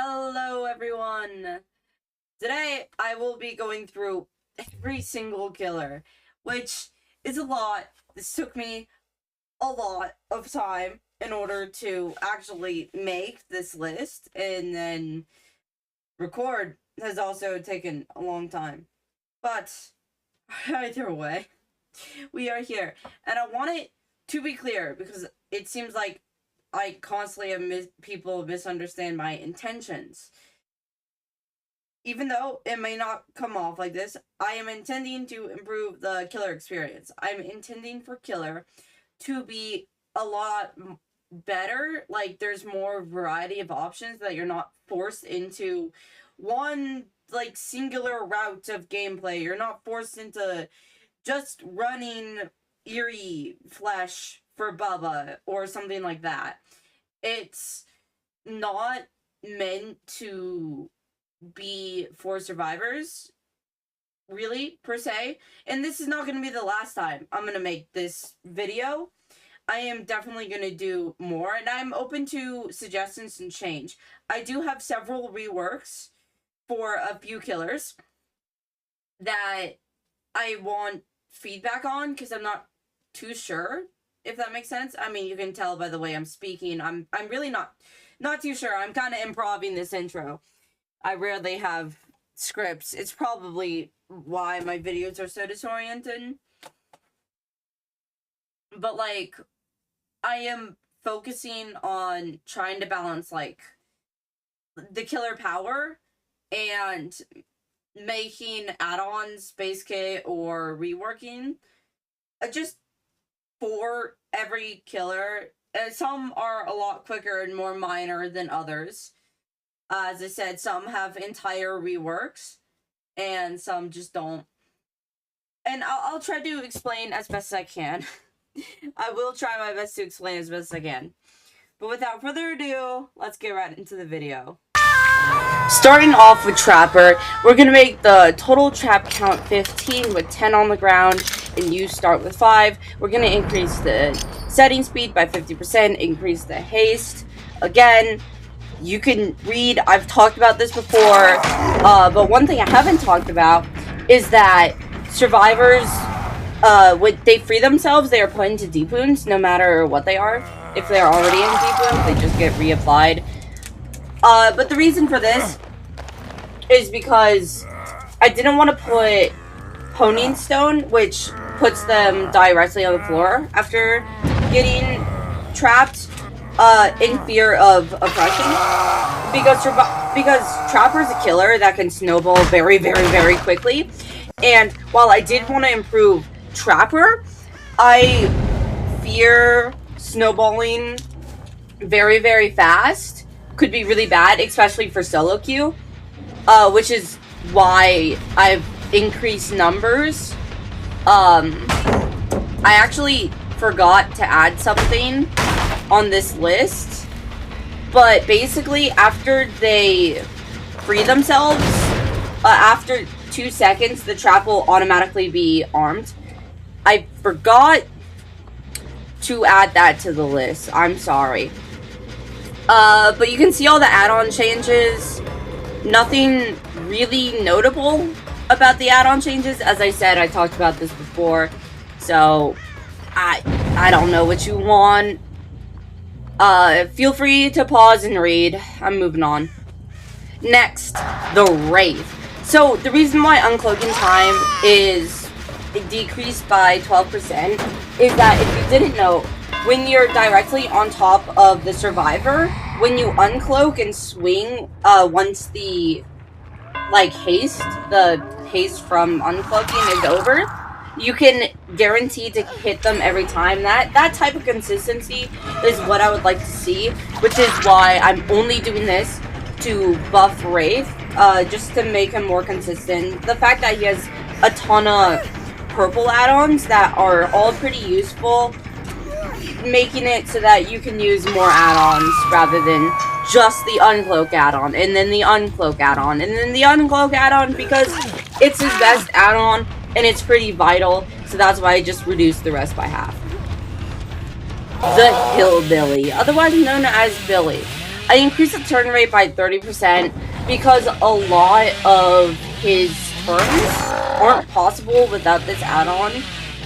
Hello everyone! Today I will be going through every single killer, which is a lot. This took me a lot of time in order to actually make this list, and then record has also taken a long time. But either way, we are here, and I want it to be clear because it seems like I constantly have people misunderstand my intentions. Even though it may not come off like this, I am intending to improve the killer experience. I'm intending for killer to be a lot better. Like, there's more variety of options that you're not forced into one, like, singular route of gameplay. You're not forced into just running eerie flesh for Bubba or something like that. It's not meant to be for survivors, really, per se. And this is not going to be the last time I'm going to make this video. I am definitely going to do more, and I'm open to suggestions and change. I do have several reworks for a few killers that I want feedback on, because I'm not too sure, if that makes sense. I mean, you can tell by the way I'm speaking. I'm really not too sure. I'm kind of improvising this intro. I rarely have scripts. It's probably why my videos are so disoriented. But, like, I am focusing on trying to balance, like, the killer power and making add-ons, base kit, or reworking just for every killer. Some are a lot quicker and more minor than others. As I said, some have entire reworks, and some just don't. And I'll try to explain as best as I can. I will try my best to explain as best as I can. But without further ado, let's get right into the video. Starting off with Trapper, we're going to make the total trap count 15 with 10 on the ground, and you start with 5. We're going to increase the setting speed by 50%, increase the haste. Again, you can read, I've talked about this before, but one thing I haven't talked about is that survivors, when they free themselves, they are put into deep wounds, no matter what they are. If they're already in deep wounds, they just get reapplied. But the reason for this is because I didn't want to put Honing Stone, which puts them directly on the floor after getting trapped, in fear of oppression. Because Trapper's a killer that can snowball very, very, very quickly. And while I did want to improve Trapper, I fear snowballing very, very fast could be really bad, especially for solo queue, which is why I've increased numbers. I actually forgot to add something on this list, but basically after they free themselves, after 2 seconds, the trap will automatically be armed. I forgot to add that to the list. I'm sorry. But you can see all the add-on changes. Nothing really notable about the add-on changes. As I said, I talked about this before. So, I don't know what you want. Feel free to pause and read. I'm moving on. Next, the Wraith. So, the reason why uncloaking time is decreased by 12% is that, if you didn't know, when you're directly on top of the survivor, when you uncloak and swing, once the, like, the haste from uncloaking is over, you can guarantee to hit them every time. That type of consistency is what I would like to see, which is why I'm only doing this to buff Wraith, just to make him more consistent. The fact that he has a ton of purple add-ons that are all pretty useful, making it so that you can use more add-ons rather than just the uncloak add-on, and then the uncloak add-on, and then the uncloak add-on, because it's his best add-on and it's pretty vital, so that's why I just reduced the rest by half. The Hillbilly, otherwise known as Billy. I increased the turn rate by 30% because a lot of his turns aren't possible without this add-on,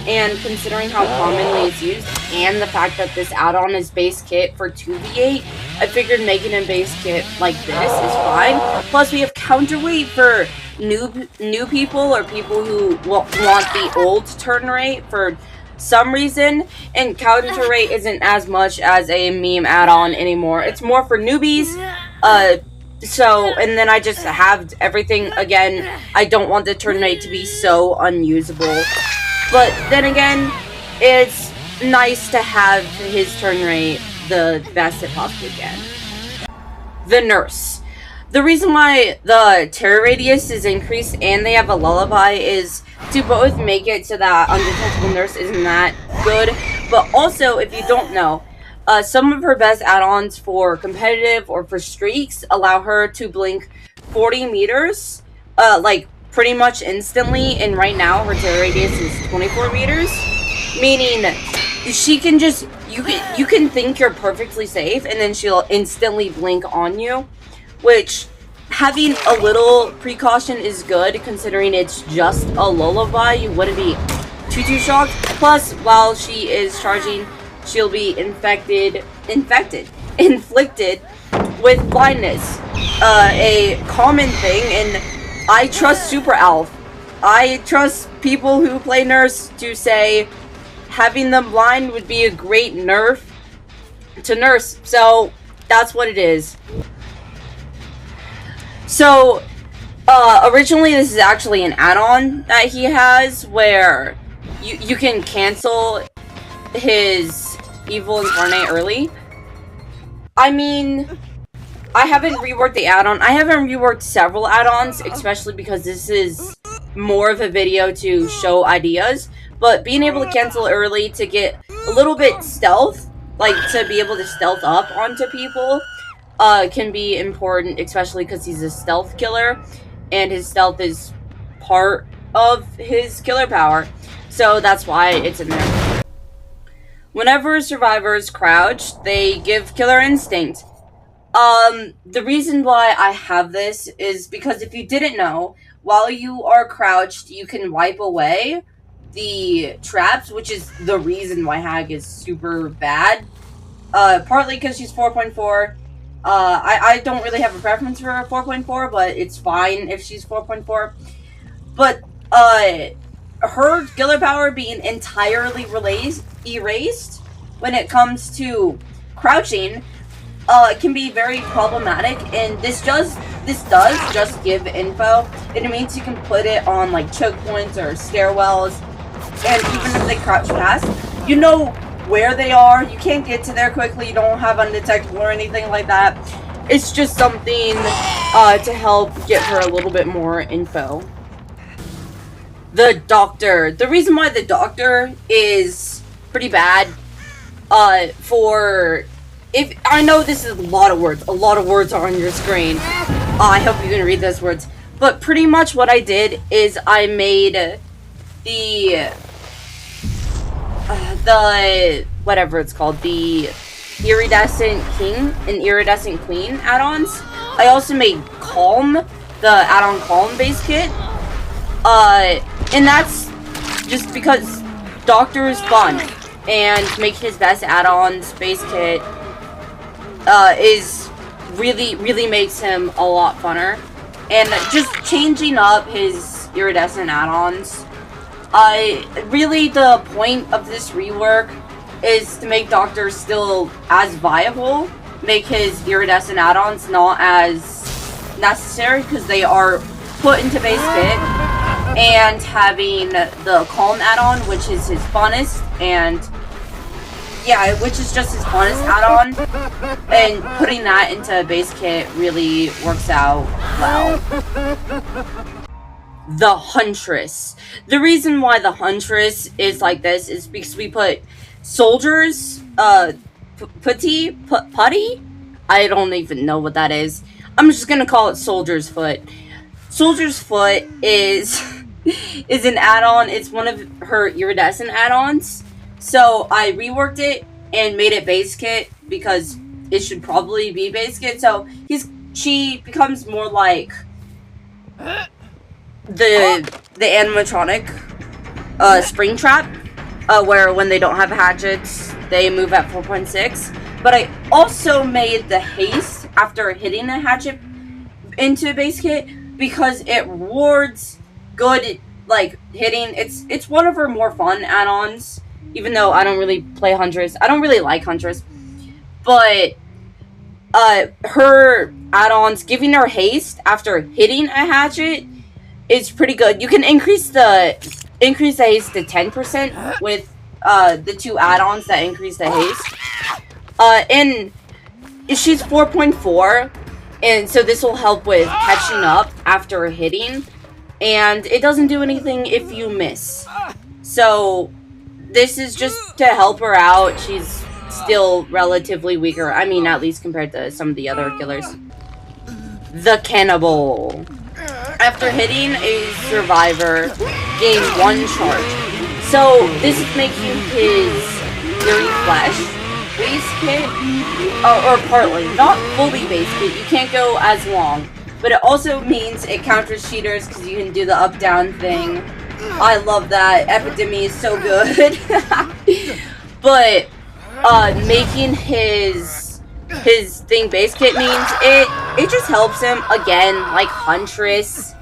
and considering how commonly it's used and the fact that this add-on is base kit for 2v8, I figured making a base kit like this is fine. Plus we have counterweight for new people or people who want the old turn rate for some reason, and counter rate isn't as much as a meme add-on anymore. It's more for newbies. And then I just halved everything again. I don't want the turn rate to be so unusable. But then again, it's nice to have his turn rate the best it possibly can. The Nurse. The reason why the terror radius is increased and they have a lullaby is to both make it so that Undetectable Nurse isn't that good, but also, if you don't know, some of her best add-ons for competitive or for streaks allow her to blink 40 meters, like pretty much instantly, and right now her terror radius is 24 meters, meaning she can just, you can think you're perfectly safe and then she'll instantly blink on you, which having a little precaution is good considering it's just a lullaby. You wouldn't be too shocked. Plus, while she is charging, she'll be inflicted with blindness, a common thing, and I trust Super Elf. I trust people who play Nurse to say having them blind would be a great nerf to Nurse, so that's what it is. So, originally this is actually an add-on that he has where you can cancel his Evil Incarnate early. I mean, I haven't reworked the add-on. I haven't reworked several add-ons, especially because this is more of a video to show ideas. But being able to cancel early to get a little bit stealth, like to be able to stealth up onto people, can be important, especially because he's a stealth killer, and his stealth is part of his killer power. So that's why it's in there. Whenever survivors crouch, they give killer instinct. The reason why I have this is because if you didn't know, while you are crouched, you can wipe away the traps, which is the reason why Hag is super bad. Partly because she's 4.4. I don't really have a preference for 4.4, but it's fine if she's 4.4. But, her killer power being entirely erased when it comes to crouching, can be very problematic, and this does just give info. It means you can put it on, like, choke points or stairwells, and even if they crouch past, you know where they are. You can't get to there quickly. You don't have undetectable or anything like that. It's just something to help get her a little bit more info. The Doctor. The reason why the Doctor is pretty bad, if I know this is a lot of words are on your screen. I hope you can read those words. But pretty much what I did is I made the whatever it's called, the Iridescent King and Iridescent Queen add-ons. I also made Calm, the add-on Calm base kit. And that's just because Doctor is fun, and making his best add-ons base kit is really makes him a lot funner. And just changing up his iridescent add-ons, really the point of this rework is to make Doctor still as viable, make his iridescent add-ons not as necessary because they are put into base kit, and having the Calm add-on, which is his funnest, and yeah, which is just his funnest add-on, and putting that into base kit really works out well. The Huntress. The reason why the Huntress is like this is because we put soldiers, putty? I don't even know what that is. I'm just gonna call it Soldier's Foot. Soldier's Foot is an add-on. It's one of her iridescent add-ons. So I reworked it and made it base kit because it should probably be base kit. So she becomes more like the animatronic Springtrap, where when they don't have hatchets, they move at 4.6. But I also made the haste after hitting a hatchet into base kit because it rewards good, like, hitting. It's one of her more fun add-ons, even though I don't really play Huntress. I don't really like Huntress. But her add-ons, giving her haste after hitting a hatchet is pretty good. You can increase the haste to 10% with the 2 add-ons that increase the haste. And she's 4.4, and so this will help with catching up after hitting, and it doesn't do anything if you miss. So this is just to help her out. She's still relatively weaker. I mean, at least compared to some of the other killers. The Cannibal. After hitting a survivor, gain 1 charge. So this is making his Fury Flesh base kit, or partly, not fully base kit. You can't go as long, but it also means it counters cheaters because you can do the up-down thing. I love that. Epidemic is so good. But making his thing base kit means it just helps him again, like Huntress.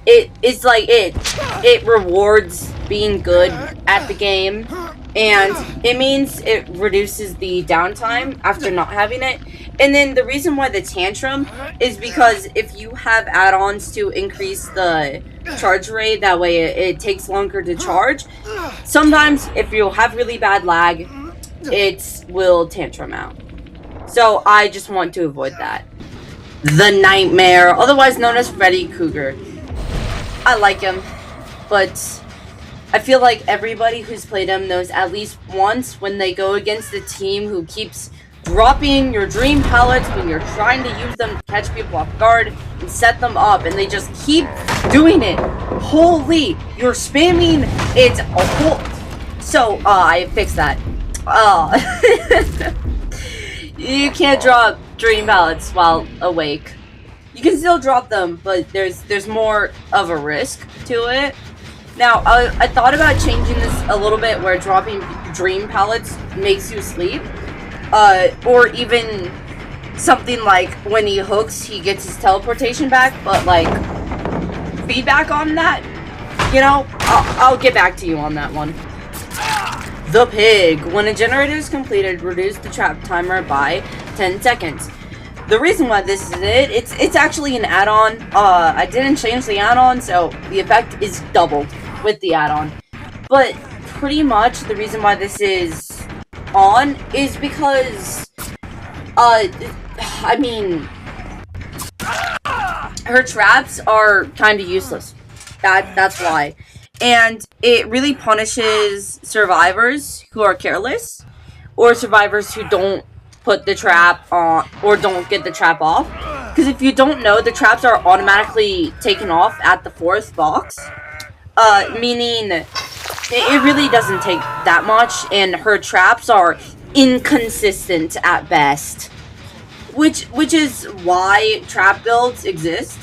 It's like it rewards being good at the game, and it means it reduces the downtime after not having it. And then the reason why the tantrum is because if you have add-ons to increase the charge rate, that way it takes longer to charge. Sometimes if you have really bad lag, it will tantrum out. So I just want to avoid that. The Nightmare, otherwise known as Freddy Krueger. I like him, but I feel like everybody who's played him knows at least once when they go against a team who keeps dropping your dream pellets when you're trying to use them to catch people off guard and set them up, and they just keep doing it. Holy, you're spamming it a whole... So, I fixed that. You can't drop dream pellets while awake. You can still drop them, but there's more of a risk to it. Now, I thought about changing this a little bit where dropping dream pellets makes you sleep. Or even something like when he hooks, he gets his teleportation back, but like feedback on that, you know, I'll get back to you on that one. The Pig. When a generator is completed, reduce the trap timer by 10 seconds. The reason why this is it's actually an add-on. I didn't change the add-on, so the effect is doubled with the add-on. But pretty much the reason why this is on is because, I mean, her traps are kind of useless. That's why. And it really punishes survivors who are careless, or survivors who don't put the trap on, or don't get the trap off. Because if you don't know, the traps are automatically taken off at the 4th box. Meaning it really doesn't take that much, and her traps are inconsistent at best. Which is why trap builds exist.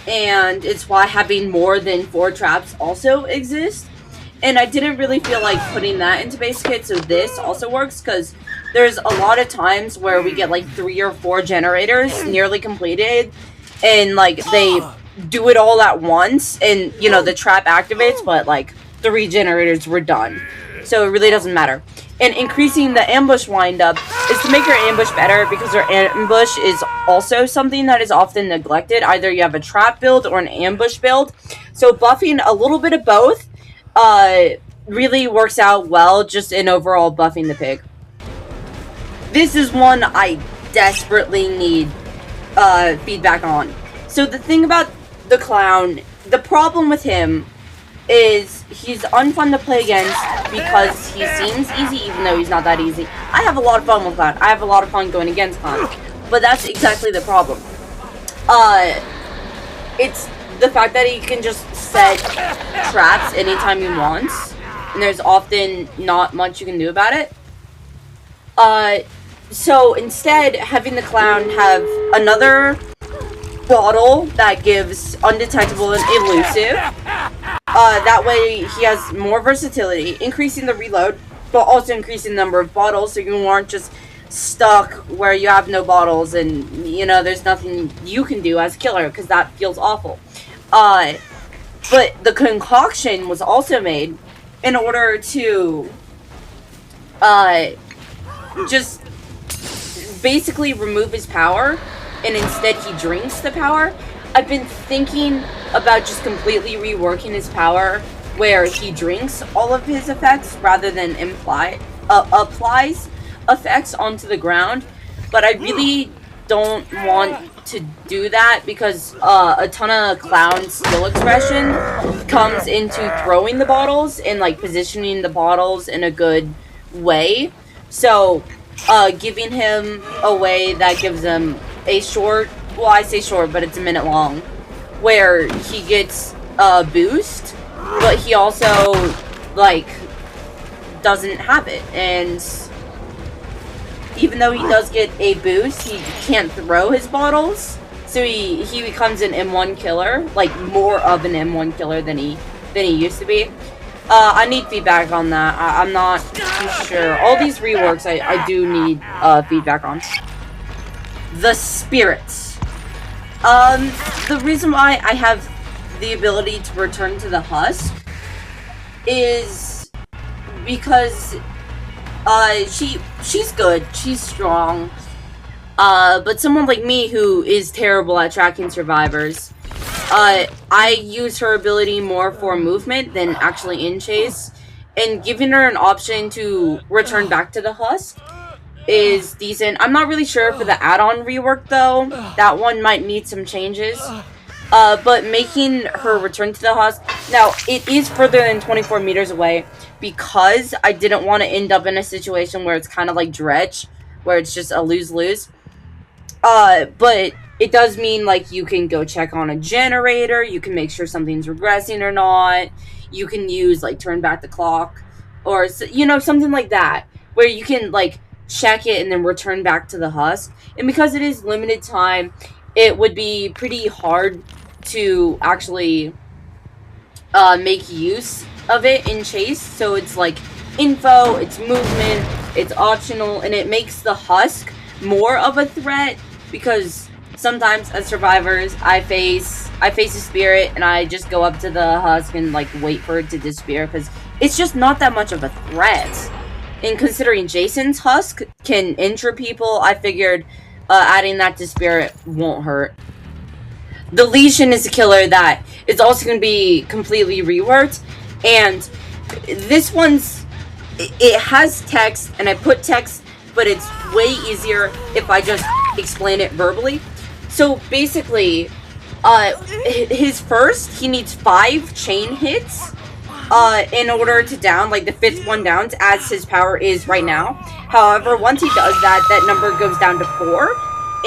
And it's why having more than 4 traps also exists. And I didn't really feel like putting that into base kit, so this also works, because there's a lot of times where we get like 3 or 4 generators nearly completed, and like they do it all at once, and you know the trap activates, but like 3 generators were done, so it really doesn't matter. And increasing the ambush windup is to make your ambush better, because your ambush is also something that is often neglected. Either you have a trap build or an ambush build, so buffing a little bit of both really works out well just in overall buffing the pig. This is one I desperately need feedback on. So the thing about the clown, the problem with him is he's unfun to play against because he seems easy even though he's not that easy. I have a lot of fun with Clown. I have a lot of fun going against Clown. But that's exactly the problem. It's the fact that he can just set traps anytime he wants, and there's often not much you can do about it. So instead, having the clown have another bottle that gives undetectable and elusive. That way he has more versatility, increasing the reload, but also increasing the number of bottles, so you aren't just stuck where you have no bottles and, you know, there's nothing you can do as a killer, because that feels awful. But the concoction was also made in order to just basically remove his power, and instead he drinks the power. I've been thinking about just completely reworking his power where he drinks all of his effects rather than applies effects onto the ground, but I really don't want to do that because a ton of clown skill expression comes into throwing the bottles and like positioning the bottles in a good way. So giving him a way that gives him a short, well, I say short, but it's a minute long, where he gets a boost, but he also, like, doesn't have it. And even though he does get a boost, he can't throw his bottles, so he becomes an M1 killer, like, more of an M1 killer than he used to be. I need feedback on that. I'm not too sure. All these reworks I do need feedback on. The spirits. The reason why I have the ability to return to the husk is because she's good, she's strong, but someone like me who is terrible at tracking survivors, I use her ability more for movement than actually in chase, and giving her an option to return back to the husk is decent. I'm not really sure for the add-on rework though. That one might need some changes. But making her return to the husk, now it is further than 24 meters away because I didn't want to end up in a situation where it's kind of like Dredge, where it's just a lose-lose. But it does mean like you can go check on a generator, you can make sure something's regressing or not, you can use like turn back the clock, or, you know, something like that, where you can like check it and then return back to the husk. And because it is limited time, it would be pretty hard to actually make use of it in chase. So it's like info, it's movement, it's optional, and it makes the husk more of a threat, because sometimes as survivors I face a spirit and I just go up to the husk and like wait for it to disappear because it's just not that much of a threat. And considering Jason's husk can injure people, I figured adding that to Spirit won't hurt. The Legion is a killer that is also going to be completely reworked. And this one's... it has text, and I put text, but it's way easier if I just explain it verbally. So basically, his first, he needs 5 chain hits in order to down, like the 5th one downs, as his power is right now. However, once he does that, that number goes down to 4,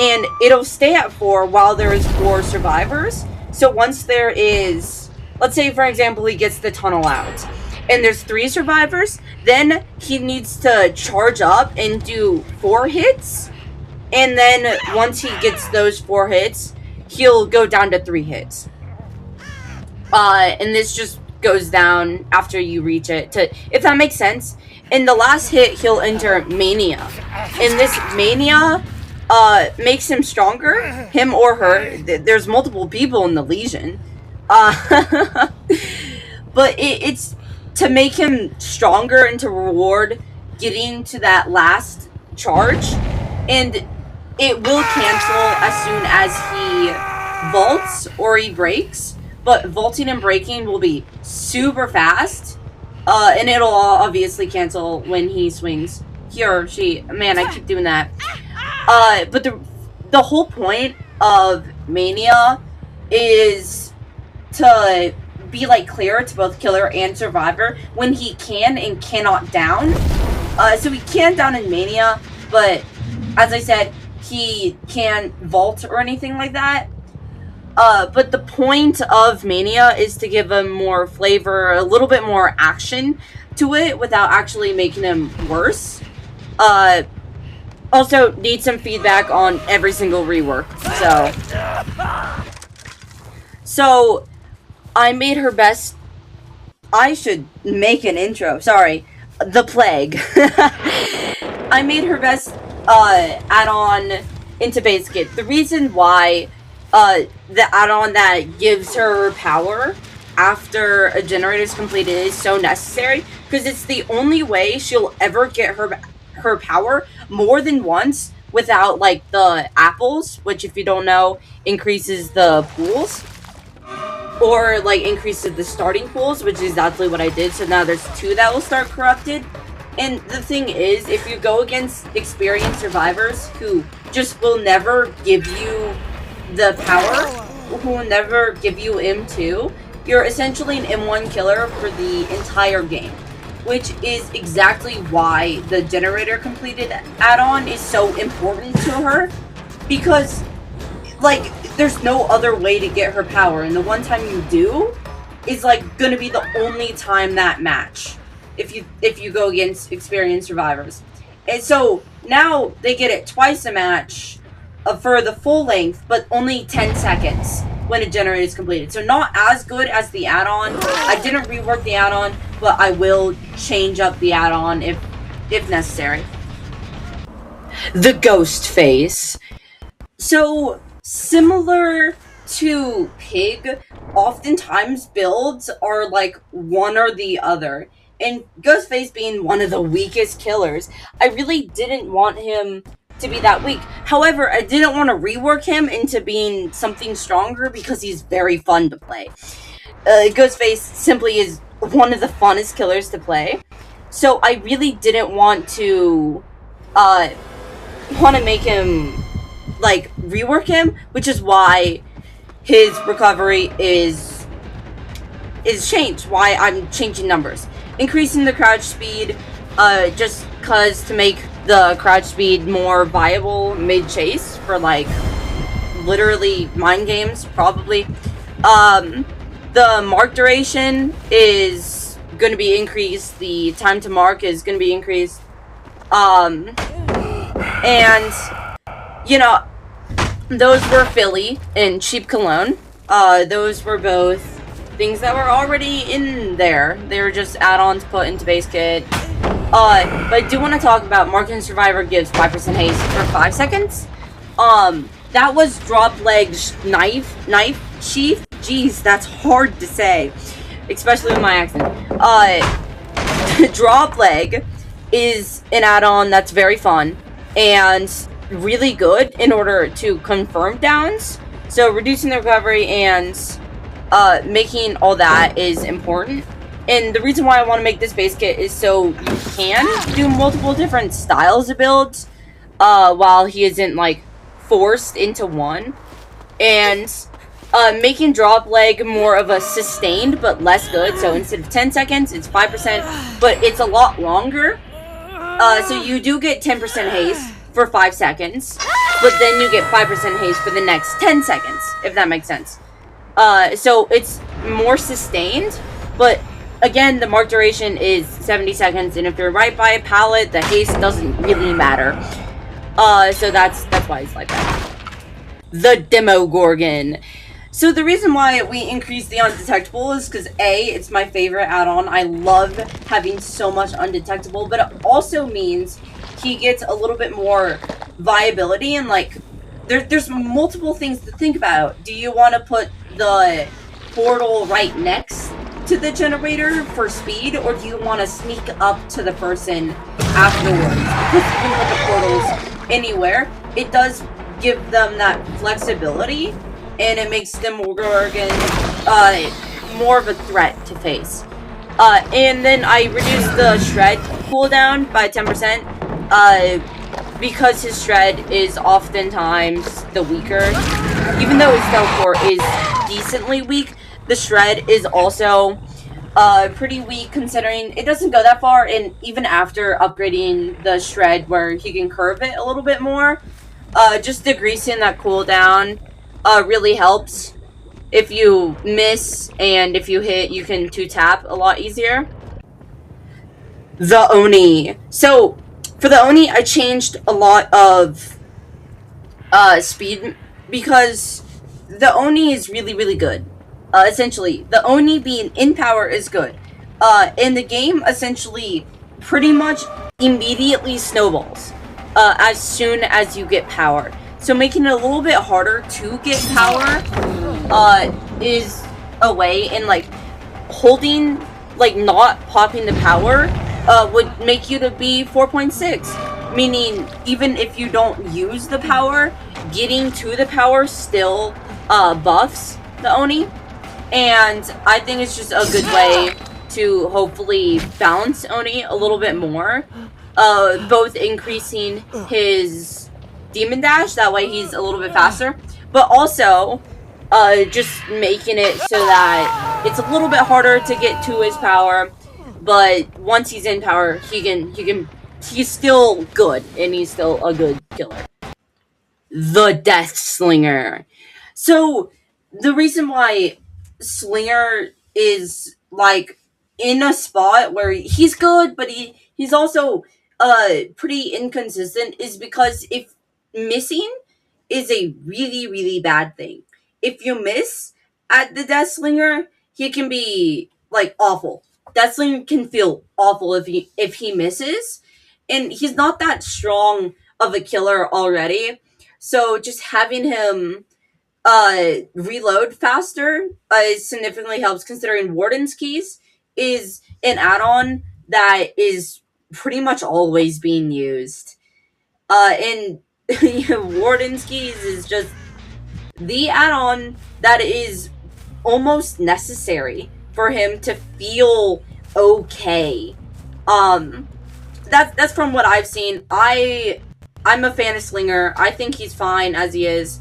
and it'll stay at 4 while there is 4 survivors. So once there is, let's say for example, he gets the tunnel out, and there's 3 survivors, then he needs to charge up and do 4 hits, and then once he gets those 4 hits, he'll go down to 3 hits. And this just goes down after you reach it, to, if that makes sense. In the last hit, he'll enter Mania, and this Mania makes him stronger, him or her. There's multiple people in the Legion, but it's to make him stronger and to reward getting to that last charge, and it will cancel as soon as he vaults or he breaks. But vaulting and breaking will be super fast, and it'll obviously cancel when he swings. He or she, man, I keep doing that. But the whole point of Mania is to be like clear to both killer and survivor when he can and cannot down. So he can down in Mania, but as I said, he can't vault or anything like that. But the point of Mania is to give him more flavor, a little bit more action to it without actually making him worse. Also, need some feedback on every single rework, So, I made her best... I should make an intro, sorry. The Plague. I made her best, add-on into base kit. The reason why, the add-on that gives her power after a generator is completed is so necessary, because it's the only way she'll ever get her power more than once without, like, the apples, which, if you don't know, increases the pools. Or, like, increases the starting pools, which is exactly what I did. So now there's 2 that will start corrupted. And the thing is, if you go against experienced survivors who just will never give you the power, who will never give you M2, you're essentially an M1 killer for the entire game. Which is exactly why the generator completed add-on is so important to her. Because, like, there's no other way to get her power, and the one time you do is, like, gonna be the only time that match if you go against experienced survivors. And so now they get it twice a match for the full length, but only 10 seconds when a generator is completed. So not as good as the add-on. I didn't rework the add-on, but I will change up the add-on if necessary. The Ghostface. So, similar to Pig, oftentimes builds are like one or the other. And Ghostface being one of the weakest killers, I really didn't want him to be that weak. However, I didn't want to rework him into being something stronger because he's very fun to play. Ghostface simply is one of the funnest killers to play. So I really didn't want to make him, like, rework him, which is why his recovery is changed, why I'm changing numbers. Increasing the crouch speed, just cause to make the crouch speed more viable mid-chase for, like, literally mind games, probably. The mark duration is gonna be increased, the time to mark is gonna be increased, and, you know, those were Philly and Cheap Cologne. Those were both things that were already in there. They were just add-ons put into base kit. But I do want to talk about Marking Survivor gives 5% haste for 5 seconds. That was drop leg knife sheath. Jeez, that's hard to say, especially with my accent. Drop leg is an add-on that's very fun and really good in order to confirm downs. So reducing the recovery and making all that is important. And the reason why I want to make this base kit is so you can do multiple different styles of builds while he isn't, like, forced into one. And making drop leg more of a sustained but less good. So instead of 10 seconds, it's 5%, but it's a lot longer. So you do get 10% haste for 5 seconds, but then you get 5% haste for the next 10 seconds, if that makes sense. So it's more sustained, but again, the mark duration is 70 seconds, and if you're right by a pallet, the haste doesn't really matter. So that's why it's like that. The Demogorgen. So the reason why we increased the undetectable is because A, it's my favorite add-on. I love having so much undetectable, but it also means he gets a little bit more viability, and, like, there's multiple things to think about. Do you want to put the portal right next to the generator for speed, or do you want to sneak up to the person afterwards? Because you can put the portals anywhere. It does give them that flexibility, and it makes Demogorgen more of a threat to face. And then I reduced the shred cooldown by 10%, because his shred is oftentimes the weaker. Even though his teleport is decently weak, the shred is also pretty weak, considering it doesn't go that far, and even after upgrading the shred where he can curve it a little bit more, just decreasing that cooldown really helps. If you miss and if you hit, you can 2-tap a lot easier. The Oni. So, For the Oni, I changed a lot of speed because the Oni is really, really good. Essentially, the Oni being in power is good. And the game essentially pretty much immediately snowballs as soon as you get power. So making it a little bit harder to get power is a way, and like holding, like not popping the power would make you to be 4.6. Meaning even if you don't use the power, getting to the power still buffs the Oni. And I think it's just a good way to hopefully balance Oni a little bit more. Both increasing his demon dash, that way he's a little bit faster, but also just making it so that it's a little bit harder to get to his power, but once he's in power, he's still good, and he's still a good killer. The Deathslinger. So, the reason why Slinger is, like, in a spot where he's good, but he's also pretty inconsistent is because if missing is a really, really bad thing. If you miss at the Deathslinger, he can be, like, awful. Deathslinger can feel awful if he misses, and he's not that strong of a killer already, so just having him reload faster significantly helps, considering Warden's Keys is an add-on that is pretty much always being used. And Warden's Keys is just the add-on that is almost necessary for him to feel okay. That's from what I've seen. I'm a fan of Slinger. I think he's fine as he is.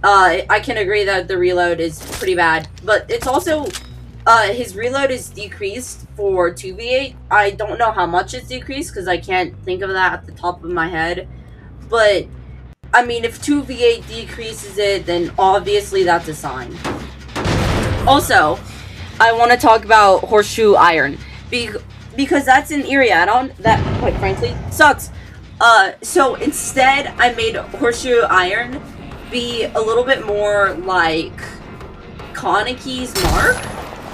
I can agree that the reload is pretty bad, but it's also his reload is decreased for 2v8. I don't know how much it's decreased because I can't think of that at the top of my head. But, I mean, if 2v8 decreases it, then obviously that's a sign. Also, I want to talk about Horseshoe Iron. Because that's an area add-on that, quite frankly, sucks. So instead, I made Horseshoe Iron be a little bit more like Kanaki's Mark,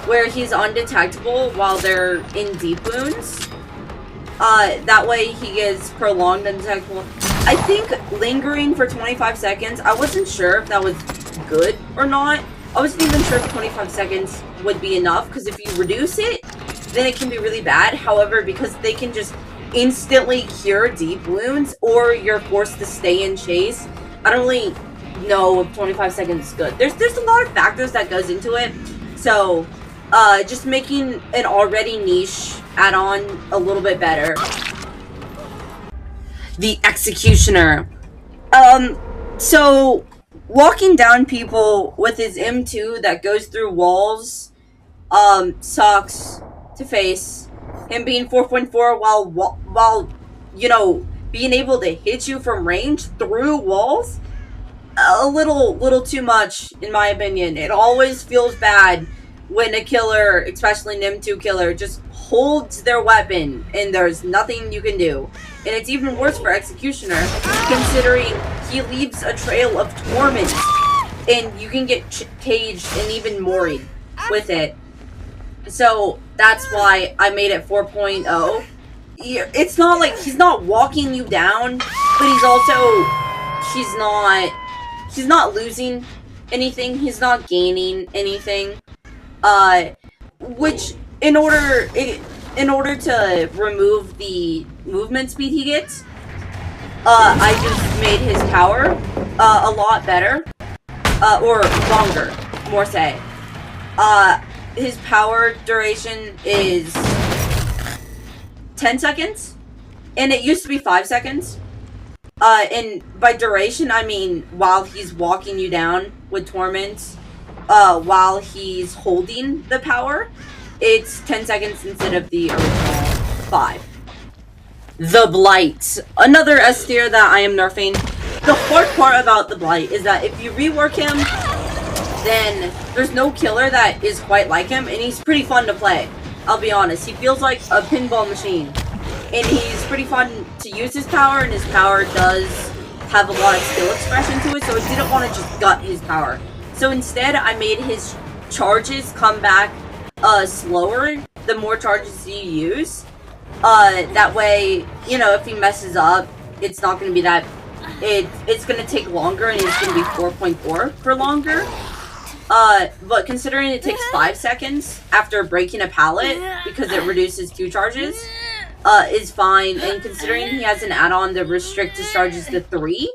where he's undetectable while they're in deep wounds. That way he gets prolonged undetectable. I think lingering for 25 seconds, I wasn't sure if that was good or not. I wasn't even sure if 25 seconds would be enough, because if you reduce it, then it can be really bad. However, because they can just instantly cure deep wounds, or you're forced to stay in chase, I don't really know if 25 seconds is good. There's a lot of factors that goes into it, so just making an already niche add-on a little bit better. The Executioner. So walking down people with his M2 that goes through walls sucks to face. Him being 4.4 while you know, being able to hit you from range through walls, a little too much in my opinion. It always feels bad when a killer, especially an M2 killer, just holds their weapon and there's nothing you can do. And it's even worse for Executioner, considering he leaves a trail of torment and you can get caged and even moried with it. So that's why I made it 4.0. It's not like he's not walking you down, but he's also, he's not losing anything, he's not gaining anything. Which in order to remove the movement speed he gets, I just made his power a lot better, or longer, more say. His power duration is 10 seconds, and it used to be 5 seconds. And by duration, I mean while he's walking you down with torments, while he's holding the power, it's 10 seconds instead of the original 5. The Blight. Another S tier that I am nerfing. The hard part about the Blight is that if you rework him, then there's no killer that is quite like him, and he's pretty fun to play. I'll be honest, he feels like a pinball machine, and he's pretty fun to use his power, and his power does have a lot of skill expression to it, so I didn't want to just gut his power. So instead, I made his charges come back slower the more charges you use. That way, you know, if he messes up, it's not going to be that... It's going to take longer, and it's going to be 4.4 for longer. But considering it takes 5 seconds after breaking a pallet, because it reduces 2 charges, is fine. And considering he has an add-on that restricts his charges to 3,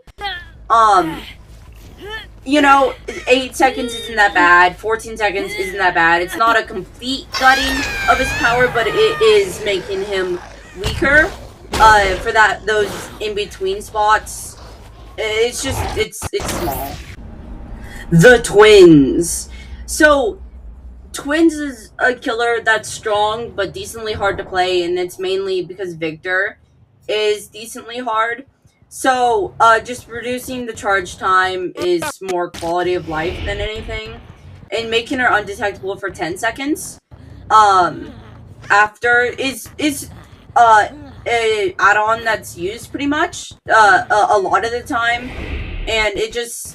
you know, 8 seconds isn't that bad, 14 seconds isn't that bad. It's not a complete gutting of his power, but it is making him weaker, for those in-between spots. It's just, it's small. The Twins. So, Twins is a killer that's strong, but decently hard to play, and it's mainly because Victor is decently hard. So, just reducing the charge time is more quality of life than anything, and making her undetectable for 10 seconds, after is a add-on that's used pretty much, a lot of the time, and it's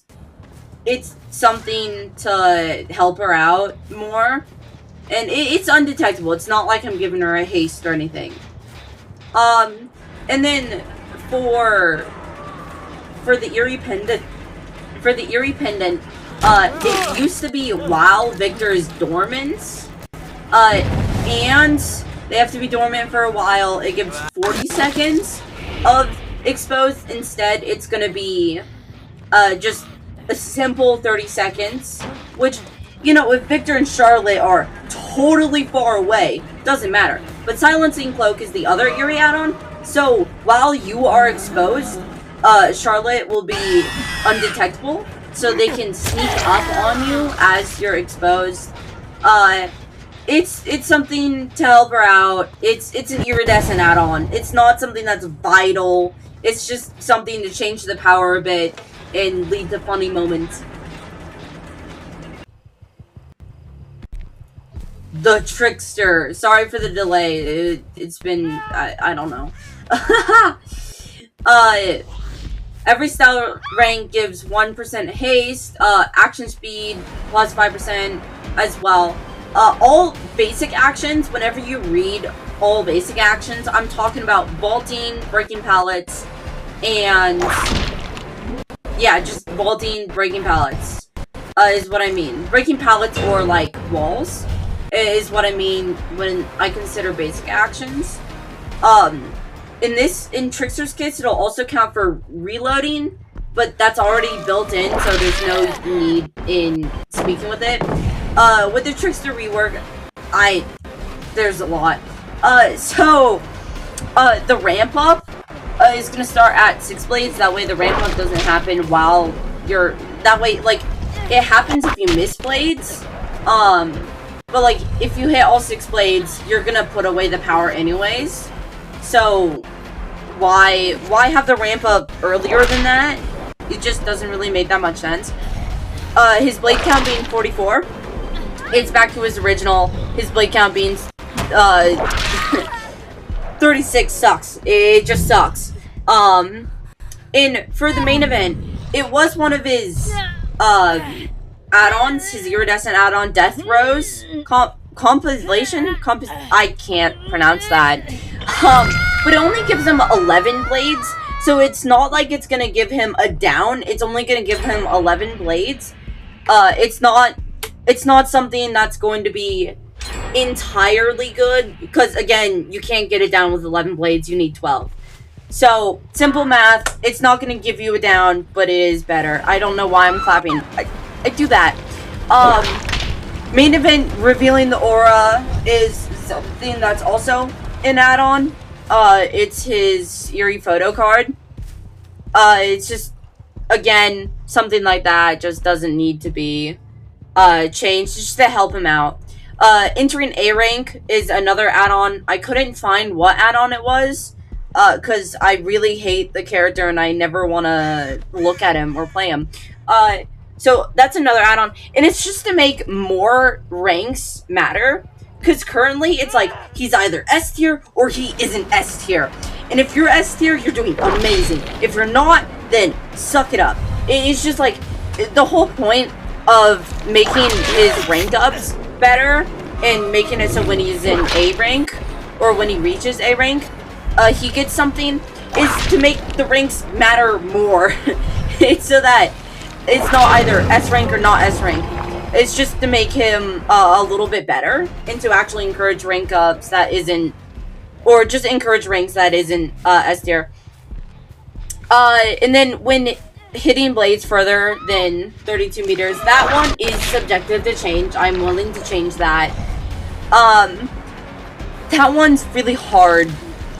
something to help her out more, and it's undetectable. It's not like I'm giving her a haste or anything. And then for the eerie pendant, it used to be while Victor is dormant, and they have to be dormant for a while. It gives 40 seconds of exposed. Instead, it's gonna be just a simple 30 seconds, which, you know, if Victor and Charlotte are totally far away, doesn't matter. But Silencing Cloak is the other eerie add-on, so while you are exposed, Charlotte will be undetectable, so they can sneak up on you as you're exposed. It's something to help her out. It's an iridescent add-on. It's not something that's vital. It's just something to change the power a bit and lead to funny moments. The Trickster. Sorry for the delay. It's been... I don't know. Every style rank gives 1% haste, action speed, plus 5% as well. All basic actions, whenever you read all basic actions, I'm talking about vaulting, breaking pallets, and... yeah, just vaulting, breaking pallets, is what I mean. Breaking pallets or, like, walls is what I mean when I consider basic actions. In Trickster's case, it'll also count for reloading, but that's already built in, so there's no need in speaking with it. With the Trickster rework, there's a lot. The ramp up is gonna start at 6 blades. That way the ramp up doesn't happen while you're... that way, like, it happens if you miss blades. But, like, if you hit all 6 blades, you're gonna put away the power anyways. So, why have the ramp up earlier than that? It just doesn't really make that much sense. His blade count being 44. It's back to his original. His blade count being 36 sucks. It just sucks. And for the main event, it was one of his add-ons, his iridescent add-on, Death Rose compilation. I can't pronounce that. But it only gives him 11 blades, so it's not like it's gonna give him a down. It's only gonna give him 11 blades. It's not something that's going to be entirely good, because again, you can't get it down with 11 blades, you need 12. So, simple math, it's not going to give you a down, but it is better. I don't know why I'm clapping. I do that. Main event, revealing the aura, is something that's also an add-on. It's his eerie photo card. It's just, again, something like that just doesn't need to be changed, just to help him out. Entering A rank is another add-on. I couldn't find what add-on it was, because I really hate the character and I never want to look at him or play him. So that's another add-on, and it's just to make more ranks matter, because currently it's like he's either S tier or he isn't S tier, And if you're S tier, you're doing amazing. If you're not, then suck it up. It's just like, the whole point of making his rank ups better and making it so when he's in A rank, or when he reaches A rank, he gets something, is to make the ranks matter more. It's so that it's not either S rank or not S rank. It's just to make him a little bit better, and to actually encourage rank ups that isn't, or just encourage ranks that isn't S tier. And then when hitting blades further than 32 meters, that one is subjective to change. I'm willing to change that. That one's really hard.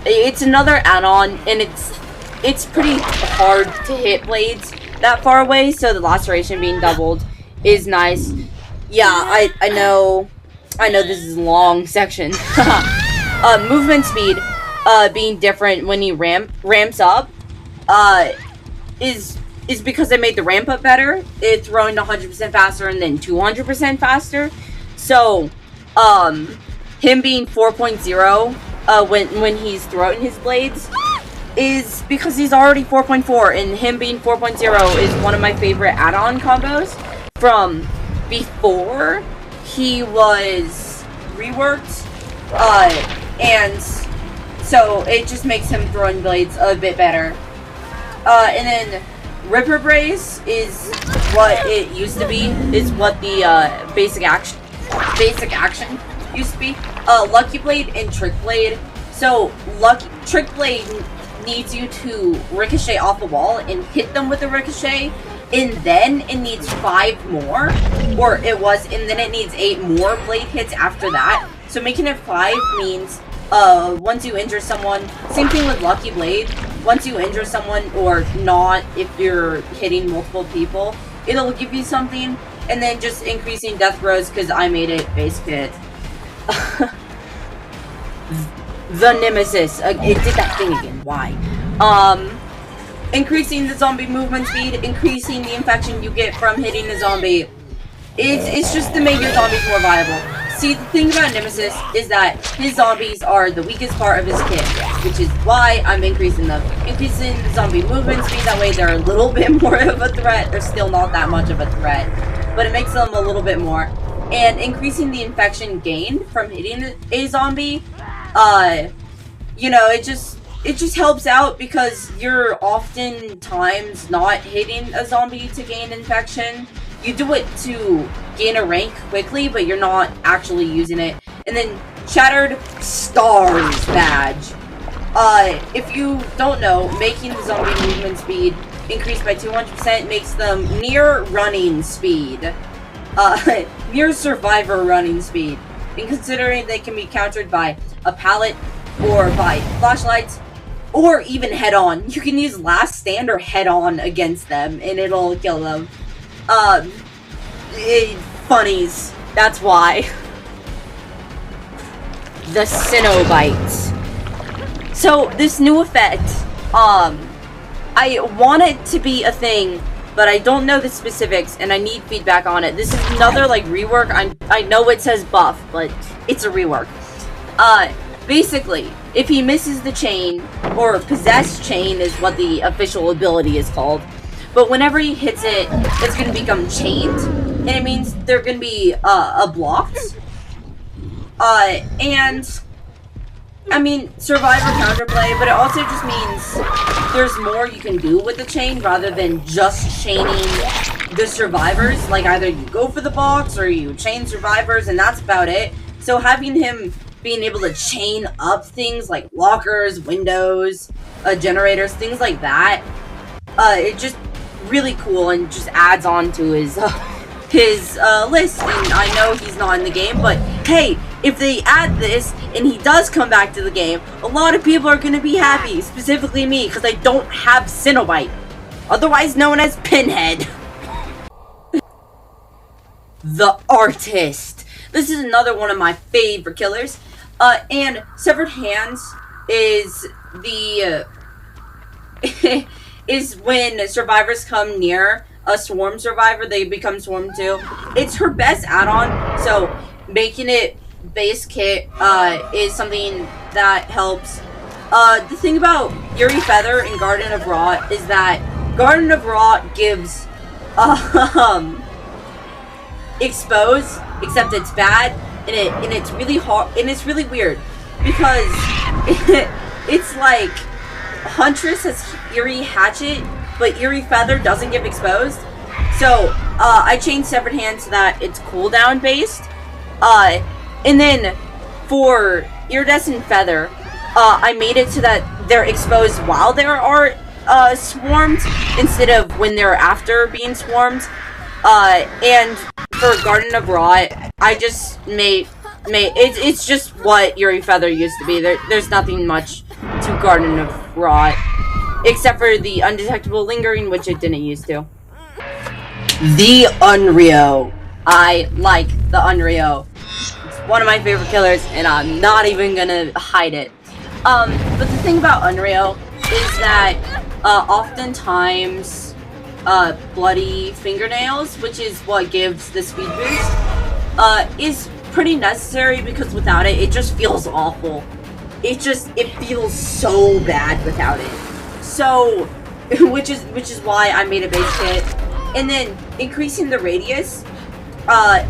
It's another add-on, and it's pretty hard to hit blades that far away, so the laceration being doubled is nice. Yeah, I know this is a long section. Movement speed being different when he ramps up is because I made the ramp up better. It's throwing 100% faster and then 200% faster. So him being 4.0 when he's throwing his blades is because he's already 4.4, and him being 4.0 is one of my favorite add-on combos from before he was reworked, and so it just makes him throwing blades a bit better. And then Ripper Brace is what it used to be, is what the basic action used to be. Lucky Blade and Trick Blade. So Trick Blade needs you to ricochet off the wall and hit them with a ricochet, and then it needs 5 more, or it was, and then it needs 8 more blade hits after that. So making it 5 means once you injure someone, same thing with Lucky Blade, once you injure someone, or not if you're hitting multiple people, it'll give you something, and then just increasing death throws because I made it base hit. The Nemesis, it did that thing again, why? Increasing the zombie movement speed, increasing the infection you get from hitting the zombie. It's just to make your zombies more viable. See, the thing about Nemesis is that his zombies are the weakest part of his kit, which is why I'm increasing them. Increasing the zombie movement speed, that way they're a little bit more of a threat. They're still not that much of a threat, but it makes them a little bit more. And increasing the infection gained from hitting a zombie, you know, it just helps out because you're oftentimes not hitting a zombie to gain infection. You do it to gain a rank quickly, but you're not actually using it. And then Shattered Stars badge. If you don't know, making the zombie movement speed increased by 200% makes them near running speed. Near survivor running speed. And considering they can be countered by a pallet, or by flashlights, or even head-on. You can use Last Stand or head-on against them, and it'll kill them. Funnies. That's why. The Cenobite. So, this new effect, I want it to be a thing, but I don't know the specifics, and I need feedback on it. This is another, like, rework. I know it says buff, but it's a rework. Basically, if he misses the chain, or possessed chain is what the official ability is called, but whenever he hits it, it's going to become chained, and it means they're going to be blocked. And, I mean, survivor counterplay, but it also just means there's more you can do with the chain rather than just chaining the survivors. Like, either you go for the box or you chain survivors, and that's about it. So having him being able to chain up things like lockers, windows, generators, things like that, it's just really cool and just adds on to his list. And I know he's not in the game, but hey, if they add this and he does come back to the game, a lot of people are going to be happy, specifically me, because I don't have Cenobite, otherwise known as Pinhead. The Artist. This is another one of my favorite killers. And Severed Hands is the is when survivors come near a swarm survivor, they become swarm too. It's her best add-on, so making it base kit is something that helps. The thing about Eerie Feather and Garden of Rot is that Garden of Rot gives, Expose, except it's bad, and it's really hard, and it's really weird, because it's like, Huntress has Eerie Hatchet, but Eerie Feather doesn't give Exposed. So, I changed Severed Hand so that it's cooldown based. And then, for Iridescent Feather, I made it so that they're exposed while they are swarmed, instead of when they're after being swarmed. And for Garden of Rot, I just made it's just what Eerie Feather used to be. There's nothing much to Garden of Rot, except for the undetectable lingering, which it didn't used to. The Onryo. I like the Onryo. It's one of my favorite killers, and I'm not even gonna hide it. But the thing about Onryo is that oftentimes bloody fingernails, which is what gives the speed boost, is pretty necessary, because without it, it just feels awful. It feels so bad without it. So, which is why I made a base kit. And then increasing the radius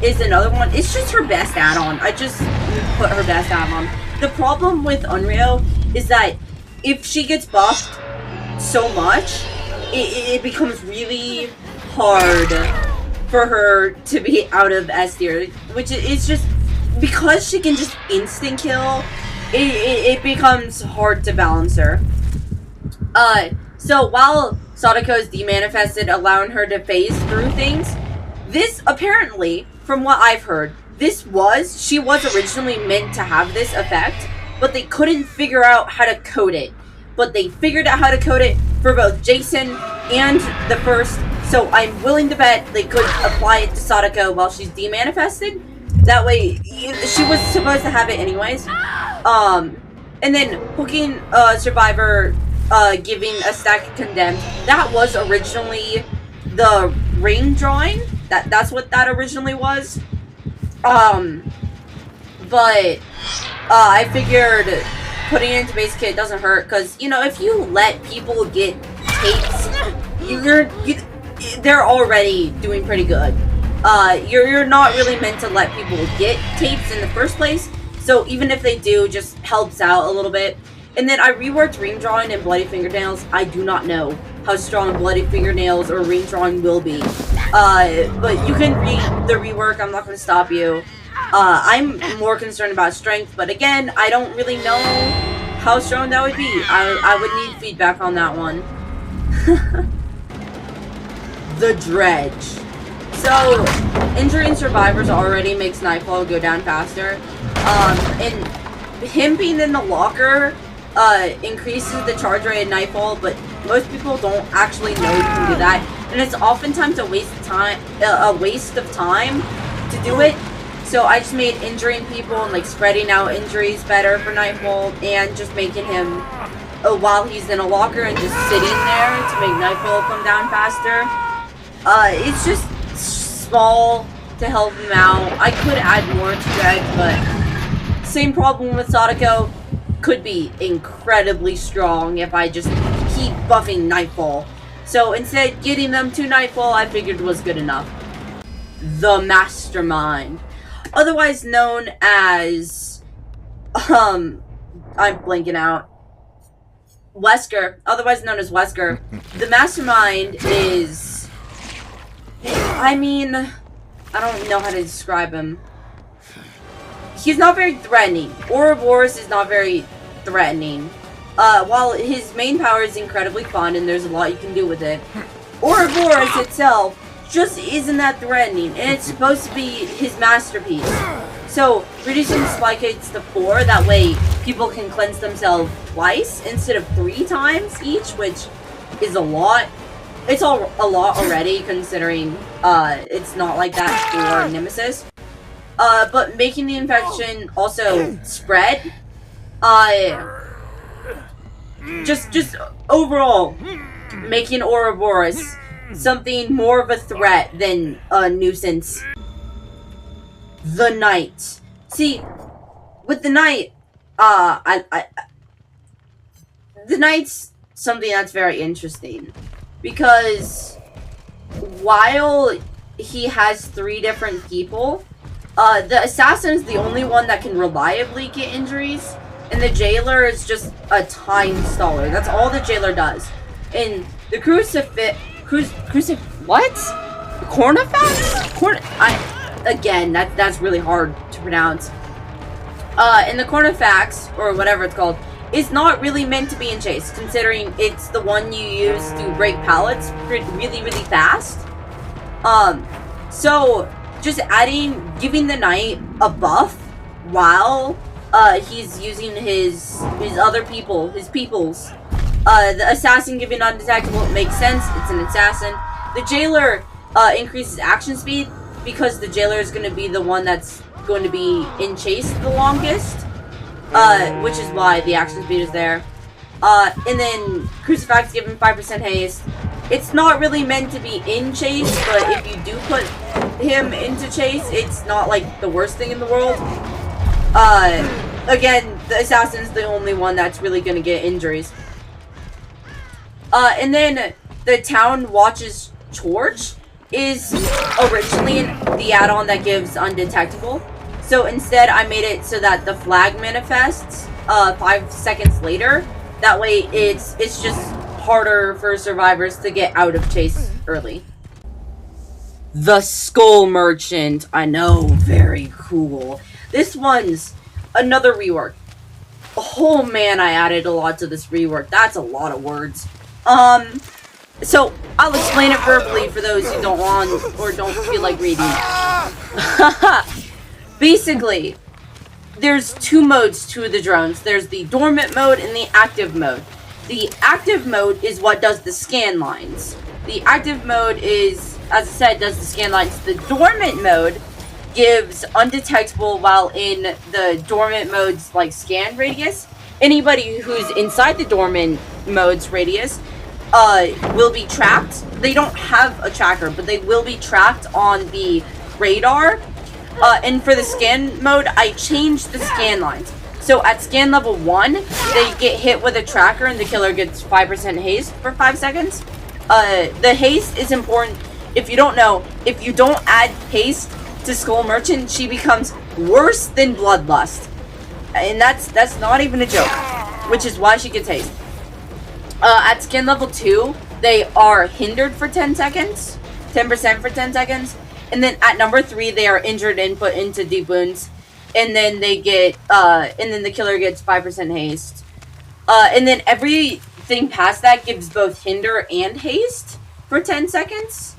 is another one. It's just her best add-on. I just put her best add-on. The problem with Onryo is that if she gets buffed so much, it becomes really hard for her to be out of S tier, which is just because she can just instant kill. It becomes hard to balance her. So while Sadako is demanifested, allowing her to phase through things, this apparently, from what I've heard, she was originally meant to have this effect, but they couldn't figure out how to code it. But they figured out how to code it for both Jason and the first, so I'm willing to bet they could apply it to Sadako while she's demanifested. That way, she was supposed to have it anyways. And then hooking Survivor, giving a stack of Condemned, that was originally the ring drawing. That's what that originally was. But I figured putting it into base kit doesn't hurt, because, you know, if you let people get tapes, they're already doing pretty good. You're not really meant to let people get tapes in the first place, so even if they do, just helps out a little bit. And then I reworked ring drawing and bloody fingernails. I do not know how strong bloody fingernails or ring drawing will be. But you can read the rework, I'm not going to stop you. I'm more concerned about strength, but again, I don't really know how strong that would be. I would need feedback on that one. The Dredge. So, injuring survivors already makes Nightfall go down faster. And him being in the locker increases the charge rate of Nightfall, but most people don't actually know you can do that. And it's oftentimes a waste of time to do it. So I just made injuring people and like spreading out injuries better for Nightfall, and just making him while he's in a locker and just sitting there to make Nightfall come down faster. It's just small to help him out. I could add more to Dredge, but same problem with Sadako. Could be incredibly strong if I just keep buffing Nightfall. So instead, getting them to Nightfall I figured was good enough. The Mastermind. Otherwise known as, I'm blanking out. Wesker, otherwise known as Wesker. The Mastermind is, I mean, I don't know how to describe him. He's not very threatening. Ouroboros is not very threatening. While his main power is incredibly fun and there's a lot you can do with it, Ouroboros itself just isn't that threatening, and it's supposed to be his masterpiece. So, reducing the spike rates to 4, that way people can cleanse themselves twice instead of 3 times each, which is a lot. It's a lot already, considering it's not like that for Nemesis. But making the infection also spread, just overall making Ouroboros something more of a threat than a nuisance. The Knight. See, with the Knight, the Knight's something that's very interesting. Because while he has 3 different people, the Assassin's the only one that can reliably get injuries, and the Jailer is just a time staller. That's all the Jailer does. And the what? Cornifax? Again, that's really hard to pronounce. And the Cornifax, or whatever it's called, is not really meant to be in chase, considering it's the one you use to break pallets really, really fast. So just giving the Knight a buff while he's using his peoples. The Assassin giving undetectable makes sense. It's an Assassin. The Jailer increases action speed because the Jailer is going to be the one that's going to be in chase the longest, which is why the action speed is there. And then Crucifix giving 5% haste. It's not really meant to be in chase, but if you do put him into chase, it's not like the worst thing in the world. Again, the Assassin's the only one that's really going to get injuries. And then the Town Watch's Torch is originally the add-on that gives undetectable. So instead, I made it so that the flag manifests 5 seconds later. That way, it's just harder for survivors to get out of chase early. The Skull Merchant. I know, very cool. This one's another rework. Oh man, I added a lot to this rework. That's a lot of words. So I'll explain it verbally for those who don't want or don't feel like reading. Basically, there's 2 modes to the drones. There's the dormant mode and the active mode. The active mode is what does the scan lines. The active mode is, as I said, does the scan lines. The dormant mode gives undetectable while in the dormant mode's like scan radius. Anybody who's inside the dormant mode's radius will be tracked. They don't have a tracker, but they will be tracked on the radar. And for the scan mode, I changed the scan lines. So at scan level 1, they get hit with a tracker and the killer gets 5% haste for 5 seconds. The haste is important. If you don't know, if you don't add haste to Skull Merchant, she becomes worse than Bloodlust. And that's not even a joke, which is why she gets haste. At skin level 2, they are hindered for 10 seconds, 10% for 10 seconds, and then at number 3, they are injured and put into deep wounds, and then they get, and then the killer gets 5% haste. And then everything past that gives both hinder and haste for 10 seconds,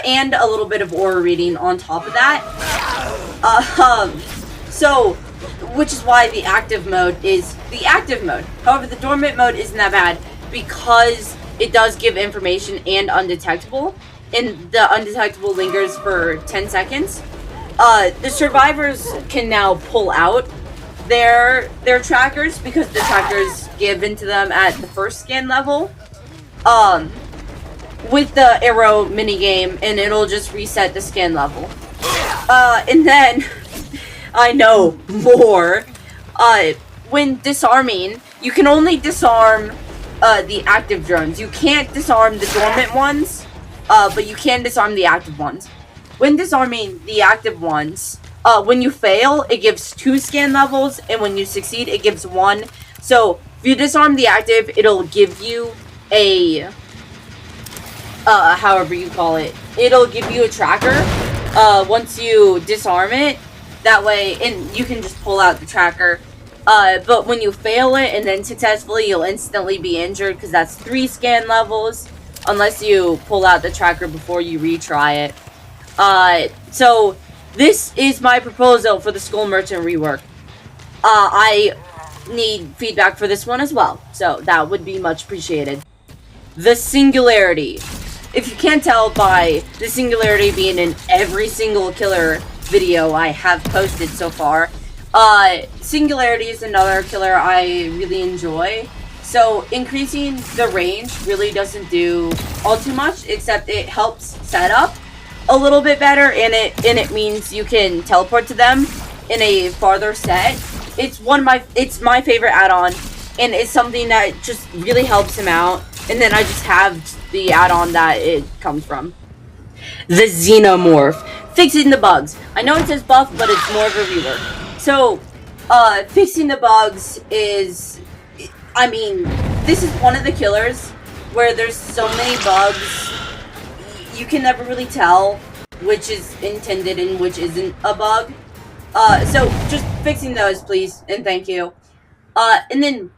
and a little bit of aura reading on top of that. So, which is why the active mode is the active mode. However, the dormant mode isn't that bad because it does give information and undetectable, and the undetectable lingers for 10 seconds. The survivors can now pull out their trackers because the trackers given to them at the first scan level with the arrow minigame, and it'll just reset the scan level. And then I know more. When disarming, you can only disarm the active drones. You can't disarm the dormant ones, but you can disarm the active ones. When disarming the active ones, when you fail, it gives 2 scan levels, and when you succeed, it gives 1. So if you disarm the active, it'll give you a however you call it. It'll give you a tracker once you disarm it. That way, and you can just pull out the tracker. But when you fail it and then successfully, you'll instantly be injured because that's 3 scan levels, unless you pull out the tracker before you retry it. So this is my proposal for the Skull Merchant rework. I need feedback for this one as well, so that would be much appreciated. The Singularity. If you can't tell by the Singularity being in every single killer video I have posted so far, Singularity is another killer I really enjoy. So increasing the range really doesn't do all too much, except it helps set up a little bit better, and it means you can teleport to them in a farther set. It's my favorite add-on. and it's something that just really helps him out. And then I just have the add-on that it comes from. The Xenomorph. Fixing the bugs. I know it says buff, but it's more of a rework. So, fixing the bugs is... I mean, this is one of the killers where there's so many bugs, you can never really tell which is intended and which isn't a bug. So, just fixing those, please, and thank you. And then,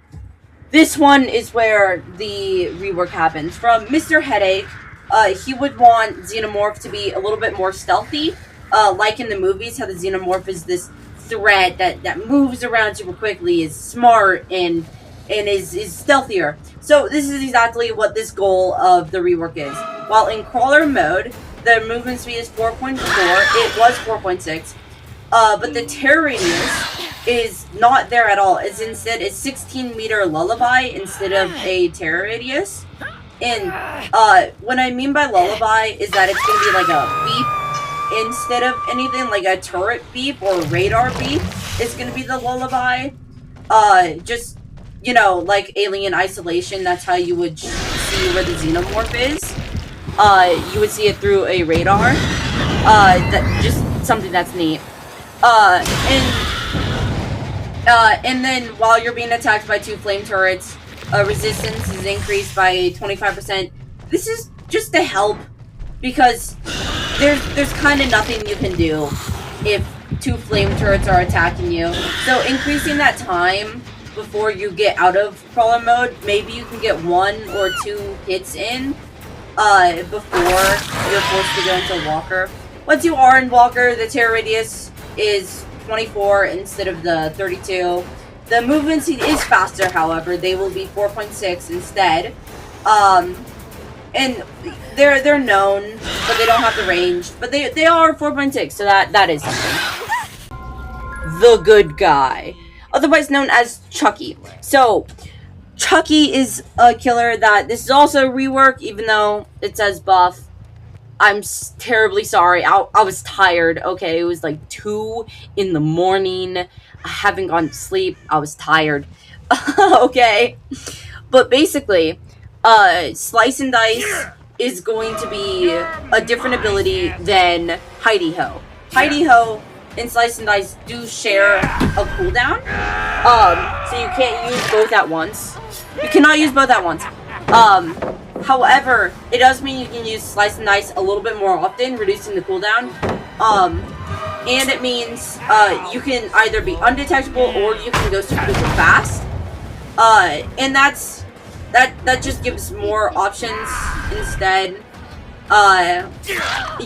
this one is where the rework happens. From Mr. Headache, he would want Xenomorph to be a little bit more stealthy, like in the movies, how the Xenomorph is this threat that moves around super quickly, is smart, and is stealthier. So this is exactly what this goal of the rework is. While in crawler mode, the movement speed is 4.4, it was 4.6, but the terror radius is not there at all. It's instead a 16-meter lullaby instead of a terror radius. And what I mean by lullaby is that it's going to be like a beep instead of anything, like a turret beep or radar beep. It's going to be the lullaby. Just, you know, like Alien Isolation, that's how you would see where the Xenomorph is. You would see it through a radar. Just something that's neat. And then while you're being attacked by 2 flame turrets, resistance is increased by 25%. This is just to help, because there's kind of nothing you can do if 2 flame turrets are attacking you. So increasing that time before you get out of crawler mode, maybe you can get 1 or 2 hits in before you're forced to go into Walker. Once you are in Walker, the terror radius is 24 instead of the 32. The movement speed is faster, however. They will be 4.6 instead. And they're known, but they don't have the range. But they are 4.6, so that is something. The good guy, otherwise known as Chucky. So, Chucky is a killer that this is also a rework, even though it says buff. I'm terribly sorry. I was tired. Okay, it was like 2 in the morning. I haven't gone to sleep. I was tired. Okay. But basically, Slice and Dice is going to be a different ability than Hidey Ho. Hidey Ho and Slice and Dice do share a cooldown. So you can't use both at once. You cannot use both at once. However, it does mean you can use Slice and Dice a little bit more often, reducing the cooldown. And it means you can either be undetectable or you can go super fast. And that just gives more options instead.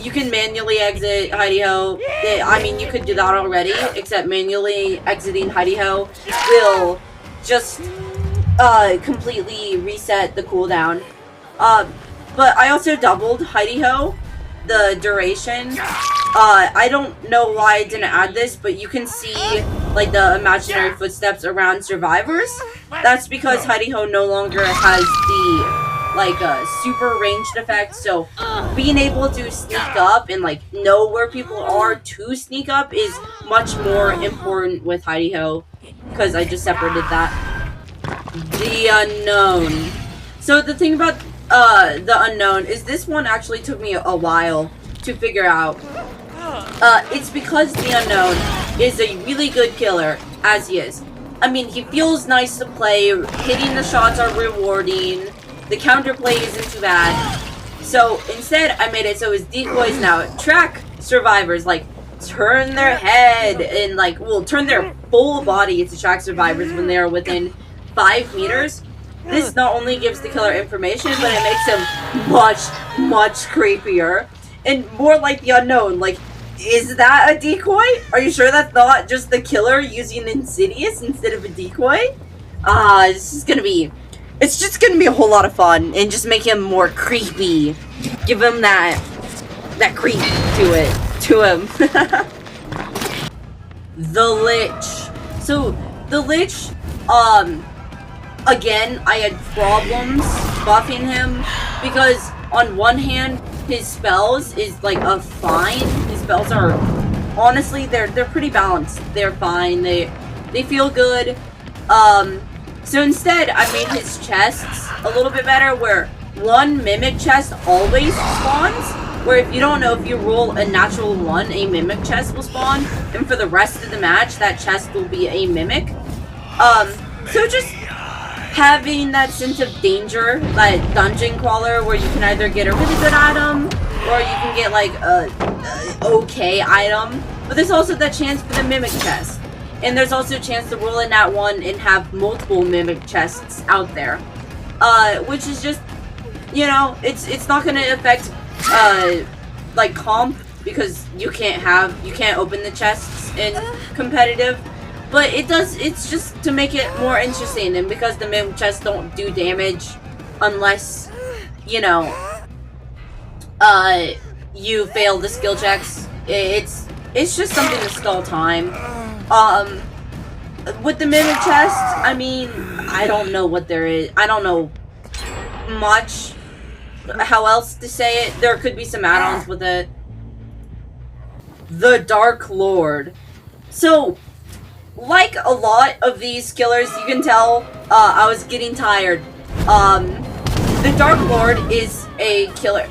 You can manually exit Hidey Ho. I mean, you could do that already, except manually exiting Hidey Ho will just completely reset the cooldown. But I also doubled Hidey Ho, the duration. I don't know why I didn't add this, but you can see like the imaginary footsteps around survivors. That's because Hidey Ho no longer has the super ranged effect, so being able to sneak up and like know where people are to sneak up is much more important with Hidey Ho, because I just separated that. The unknown. So the thing about the unknown is this one actually took me a while to figure out. It's because the unknown is a really good killer, as he is. I mean, he feels nice to play, hitting the shots are rewarding, the counterplay isn't too bad. So instead, I made it so his decoys now track survivors, like turn their head and turn their full body to track survivors when they are within 5 meters. This not only gives the killer information, but it makes him much, much creepier and more like the unknown. Like, is that a decoy? Are you sure that's not just the killer using Insidious instead of a decoy? It's just gonna be a whole lot of fun and just make him more creepy. Give him that creep to him. The Lich. So, the Lich, again, I had problems buffing him because on one hand, his spells is like a fine. His spells are, honestly, they're pretty balanced. They're fine. They feel good. So instead, I made his chests a little bit better, where one mimic chest always spawns, where if you don't know, if you roll a natural 1, a mimic chest will spawn, and for the rest of the match, that chest will be a mimic. So just having that sense of danger, that dungeon crawler, where you can either get a really good item, or you can get like a okay item, but there's also that chance for the mimic chest. And there's also a chance to roll in that one and have multiple mimic chests out there. Which is just, you know, it's not gonna affect like comp, because you can't open the chests in competitive, but it's just to make it more interesting, and because the mimic chests don't do damage unless, you know, you fail the skill checks. It's just something to stall time. With the mimic chest, I mean, I don't know what there is. I don't know much how else to say it. There could be some add-ons with it. The Dark Lord. So, like a lot of these killers, you can tell I was getting tired. The Dark Lord is a killer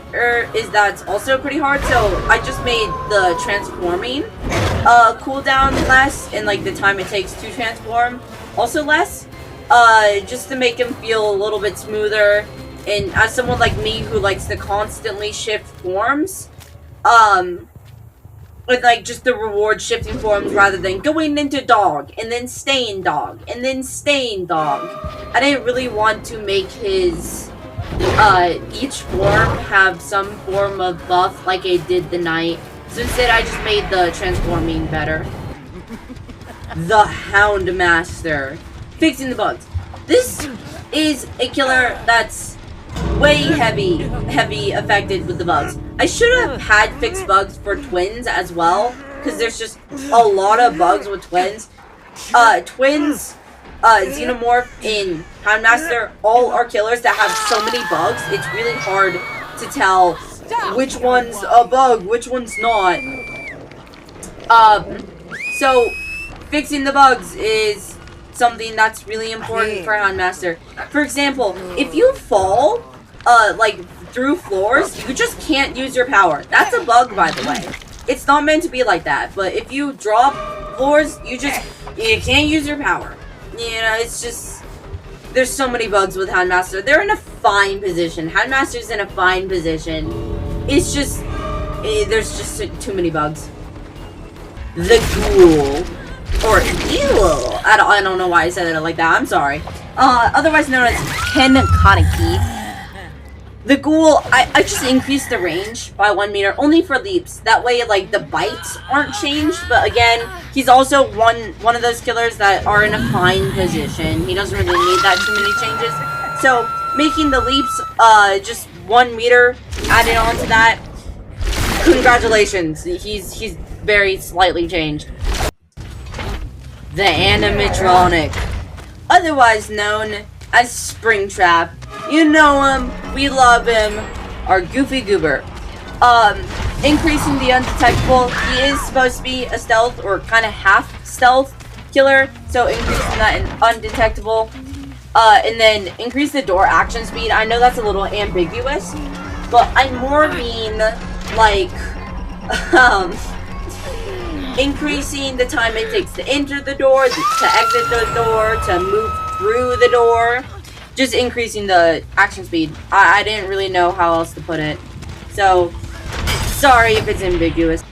that's also pretty hard, so I just made the transforming cooldown less, and like the time it takes to transform also less, just to make him feel a little bit smoother. And as someone like me who likes to constantly shift forms, with like just the reward shifting forms rather than going into dog and then staying dog and then staying dog, I didn't really want to make his each form have some form of buff like I did the knight. So instead I just made the transforming better. The Houndmaster. Fixing the bugs. This is a killer that's way heavy affected with the bugs. I should have had fixed bugs for twins as well, because there's just a lot of bugs with twins. Twins, Xenomorph, and Houndmaster all are killers that have so many bugs, it's really hard to tell which one's a bug, which one's not. So fixing the bugs is something that's really important for Houndmaster. For example, if you fall, like, through floors, you just can't use your power. That's a bug, by the way. It's not meant to be like that, but if you drop floors, you can't use your power. You know, it's just, there's so many bugs with Houndmaster. They're in a fine position. Houndmaster's in a fine position. It's just, there's just too many bugs. The Ghoul. Or Ew. I don't know why I said it like that. I'm sorry. Otherwise known as Kanaki. The Ghoul, I just increased the range by 1 meter, only for leaps. That way, like, the bites aren't changed. But again, he's also one of those killers that are in a fine position. He doesn't really need that too many changes. So, making the leaps just 1 meter added on to that. Congratulations. He's very slightly changed. The Animatronic, otherwise known as Springtrap. You know him, we love him, our Goofy Goober. Increasing the undetectable, he is supposed to be a stealth or kind of half stealth killer, so increasing that in undetectable. And then increase the door action speed. I know that's a little ambiguous, but I more mean like increasing the time it takes to enter the door, to exit the door, to move through the door. Just increasing the action speed. I didn't really know how else to put it. So, sorry if it's ambiguous.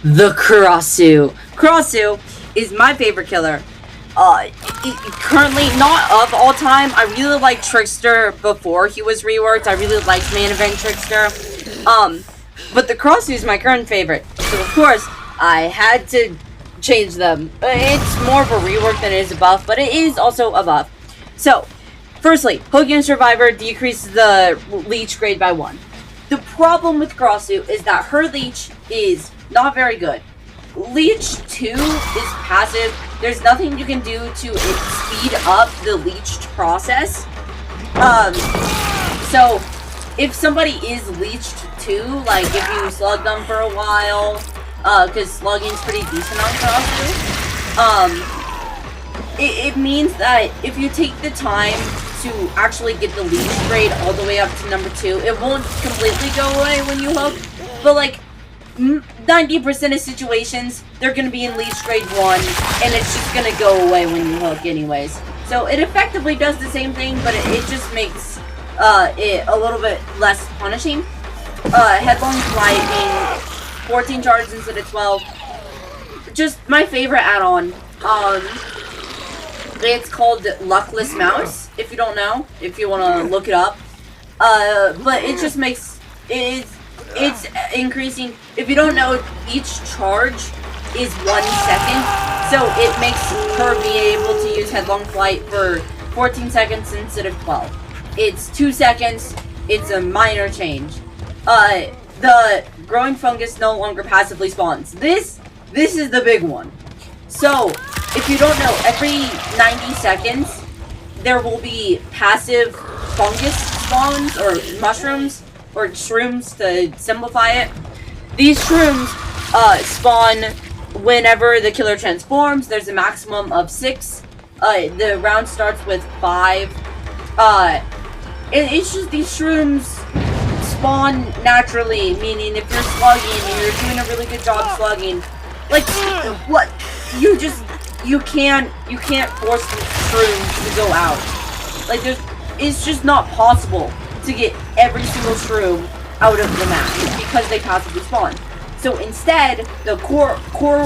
The Krasue. Krasue is my favorite killer. Currently, not of all time. I really liked Trickster before he was reworked. I really liked Main Event Trickster. But the Krasue is my current favorite. So, of course, I had to change them. It's more of a rework than it is a buff, but it is also a buff. So, firstly, Hogan Survivor decreases the leech grade by 1. The problem with Krasue is that her leech is not very good. Leech 2 is passive. There's nothing you can do to speed up the leech process. So, if somebody is leeched 2, like if you slug them for a while, because slugging's pretty decent on Krasue, it means that if you take the time to actually get the leech grade all the way up to number 2, it won't completely go away when you hook, but like 90% of situations, they're going to be in leech grade 1, and it's just going to go away when you hook anyways. So it effectively does the same thing, but it just makes it a little bit less punishing. Headlong Blight being 14 charges instead of 12. Just my favorite add-on. It's called Luckless Mouse, if you don't know, if you want to look it up. But it just makes, it's increasing. If you don't know, each charge is 1 second, so it makes her be able to use Headlong Flight for 14 seconds instead of 12. It's 2 seconds, it's a minor change. The growing fungus no longer passively spawns. This is the big one. So, if you don't know, every 90 seconds, there will be passive fungus spawns, or mushrooms, or shrooms to simplify it. These shrooms spawn whenever the killer transforms. There's a maximum of 6. The round starts with 5. It's just these shrooms spawn naturally, meaning if you're slugging and you're doing a really good job slugging, like, what? You can't force the shrooms to go out. Like, it's just not possible to get every single shroom out of the map because they passively spawn. So instead, the corporeal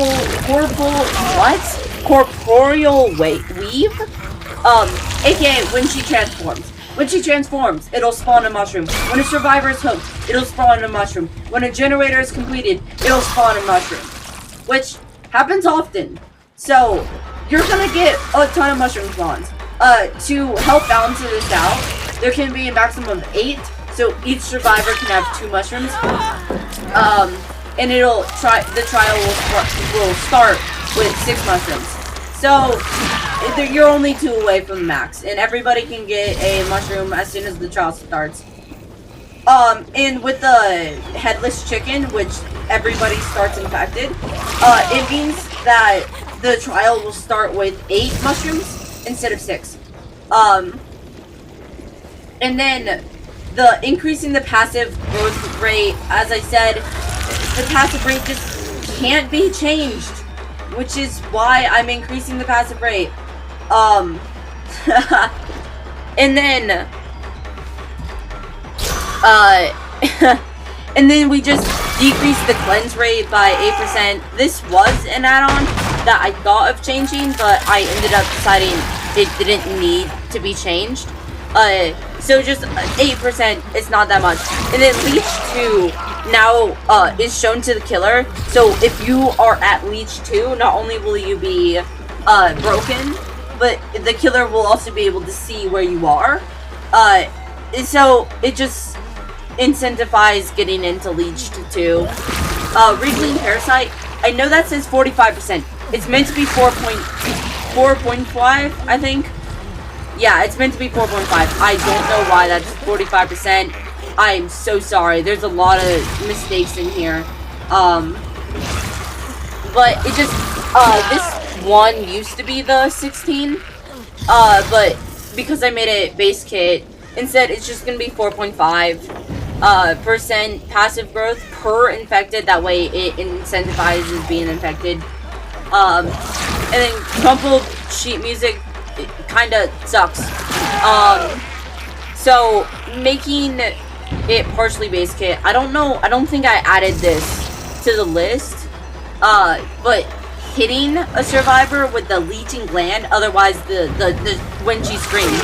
weave, aka when she transforms. When she transforms, it'll spawn a mushroom. When a survivor is hooked, it'll spawn a mushroom. When a generator is completed, it'll spawn a mushroom. Which happens often. So, you're gonna get a ton of mushroom spawns. To help balance this out, there can be a maximum of 8, so each survivor can have 2 mushrooms. And the trial will start with 6 mushrooms. So, you're only 2 away from the max, and everybody can get a mushroom as soon as the trial starts. And with the headless chicken, which everybody starts infected, it means that the trial will start with 8 mushrooms instead of 6. And then the increasing the passive growth rate, as I said, the passive rate just can't be changed, which is why I'm increasing the passive rate. And then and then we just decreased the cleanse rate by 8%. This was an add-on that I thought of changing, but I ended up deciding it didn't need to be changed. So just 8%, it's not that much. And then Leech 2 now is shown to the killer. So if you are at Leech 2, not only will you be broken, but the killer will also be able to see where you are. So it just incentivizes getting into Leech 2. Wriggling Parasite, I know that says 45%. It's meant to be 4.5, I think. Yeah, it's meant to be 4.5. I don't know why that's 45%. I'm so sorry. There's a lot of mistakes in here. But it just, this one used to be the 16. But because I made it base kit, instead it's just gonna be 4.5% passive growth per infected. That way it incentivizes being infected. And then crumpled sheet music, it kinda sucks. So making it partially base kit, I don't know, I don't think I added this to the list, but hitting a survivor with the leeching gland, otherwise the when she screams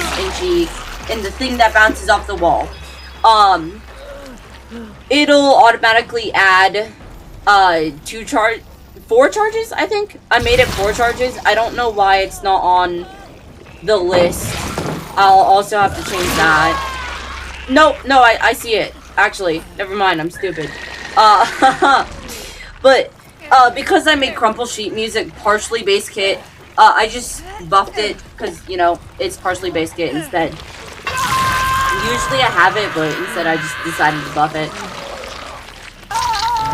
and the thing that bounces off the wall, it'll automatically add 4 charges, I think. I made it 4 charges. I don't know why it's not on the list. I'll also have to change that. No, I see it. Actually, never mind, I'm stupid. But, because I made crumple sheet music partially base kit, I just buffed it, because, you know, it's partially base kit instead. Usually I have it, but instead I just decided to buff it.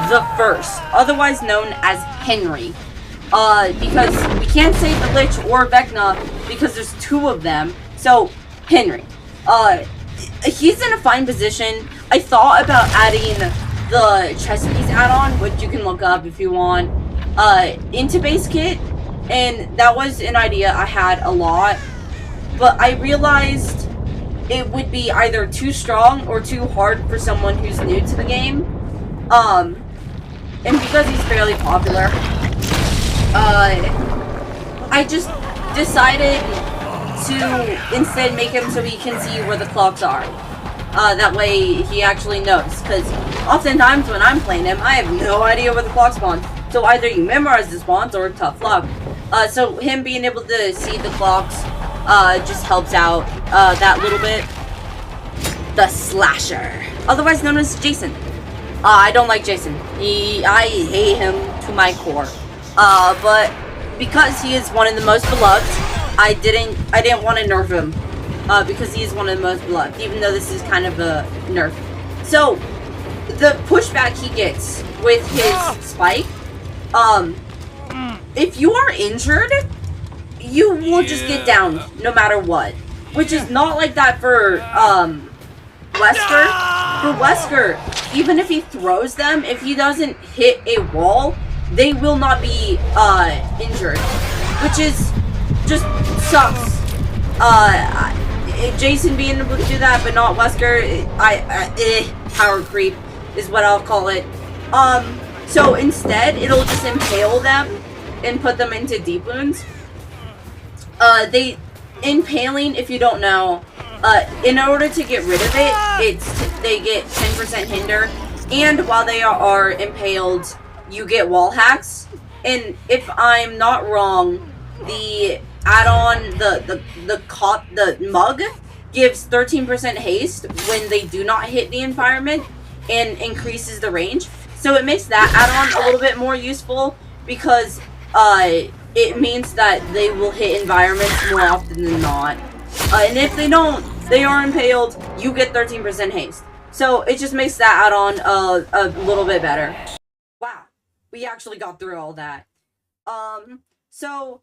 The First, otherwise known as Henry. because we can't save the Lich or Vecna because there's 2 of them. So, Henry, he's in a fine position. I thought about adding the chest piece add-on, which you can look up if you want, into base kit, and that was an idea I had a lot, but I realized it would be either too strong or too hard for someone who's new to the game, and because he's fairly popular, I just decided to instead make him so he can see where the clocks are. That way he actually knows, because oftentimes when I'm playing him, I have no idea where the clock spawns. So either you memorize the spawns or tough luck. So him being able to see the clocks just helps out that little bit. The Slasher, otherwise known as Jason. I don't like Jason. I hate him to my core. But because he is one of the most beloved, I didn't want to nerf him. Because he is one of the most beloved, even though this is kind of a nerf. So, the pushback he gets with his spike, if you are injured, you will just get downed no matter what. Which is not like that for, Wesker. For Wesker, even if he throws them, if he doesn't hit a wall, they will not be, injured. Which is, just sucks. Jason being able to do that, but not Wesker, power creep is what I'll call it. So instead, it'll just impale them and put them into deep wounds. Impaling, if you don't know, in order to get rid of it, they get 10% hinder, and while they are impaled, you get wall hacks. And if I'm not wrong, the add-on, the mug gives 13% haste when they do not hit the environment and increases the range. So it makes that add-on a little bit more useful because it means that they will hit environments more often than not. And if they don't, they are impaled, you get 13% haste. So it just makes that add-on a little bit better. Wow, we actually got through all that. So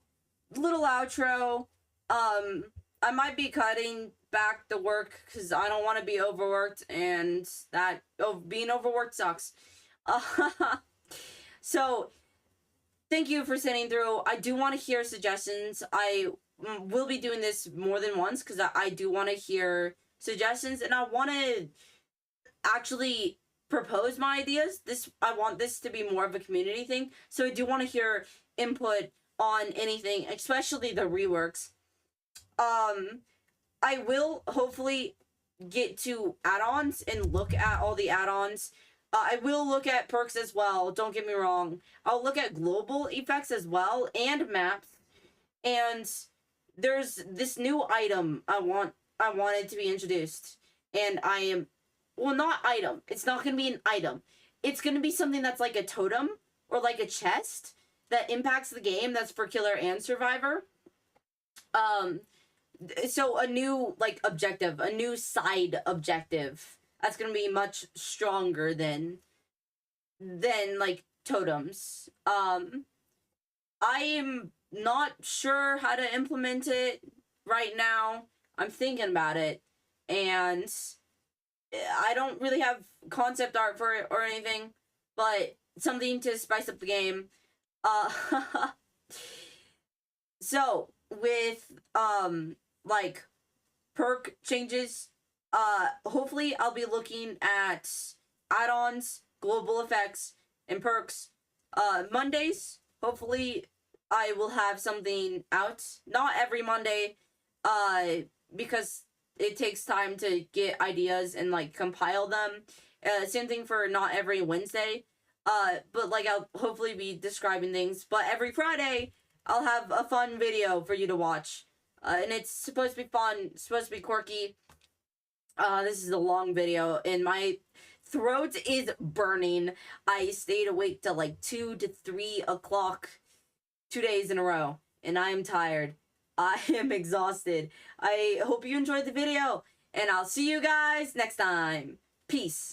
little outro. I might be cutting back the work because I don't want to be overworked, and that being overworked sucks. So thank you for sitting through. I do want to hear suggestions. I will be doing this more than once because I do want to hear suggestions, and I want to actually propose my ideas. I want this to be more of a community thing, so I do want to hear input on anything, especially the reworks. I will hopefully get to add-ons and look at all the add-ons. I will look at perks as well, don't get me wrong. I'll look at global effects as well, and maps. And there's this new item I wanted to be introduced. And well, not item. It's not going to be an item. It's going to be something that's like a totem or like a chest that impacts the game. That's for Killer and Survivor. So a new, like, objective. A new side objective. That's going to be much stronger than like, totems. I am not sure how to implement it right now. I'm thinking about it. And I don't really have concept art for it or anything. But something to spice up the game. So, with, like, perk changes, hopefully I'll be looking at add-ons, global effects, and perks. Mondays, hopefully I will have something out. Not every Monday, because it takes time to get ideas and, like, compile them. Same thing for not every Wednesday. But, like, I'll hopefully be describing things. But every Friday, I'll have a fun video for you to watch. And it's supposed to be fun, supposed to be quirky. This is a long video, and my throat is burning. I stayed awake till, like, 2 to 3 o'clock 2 days in a row, and I am tired. I am exhausted. I hope you enjoyed the video, and I'll see you guys next time. Peace.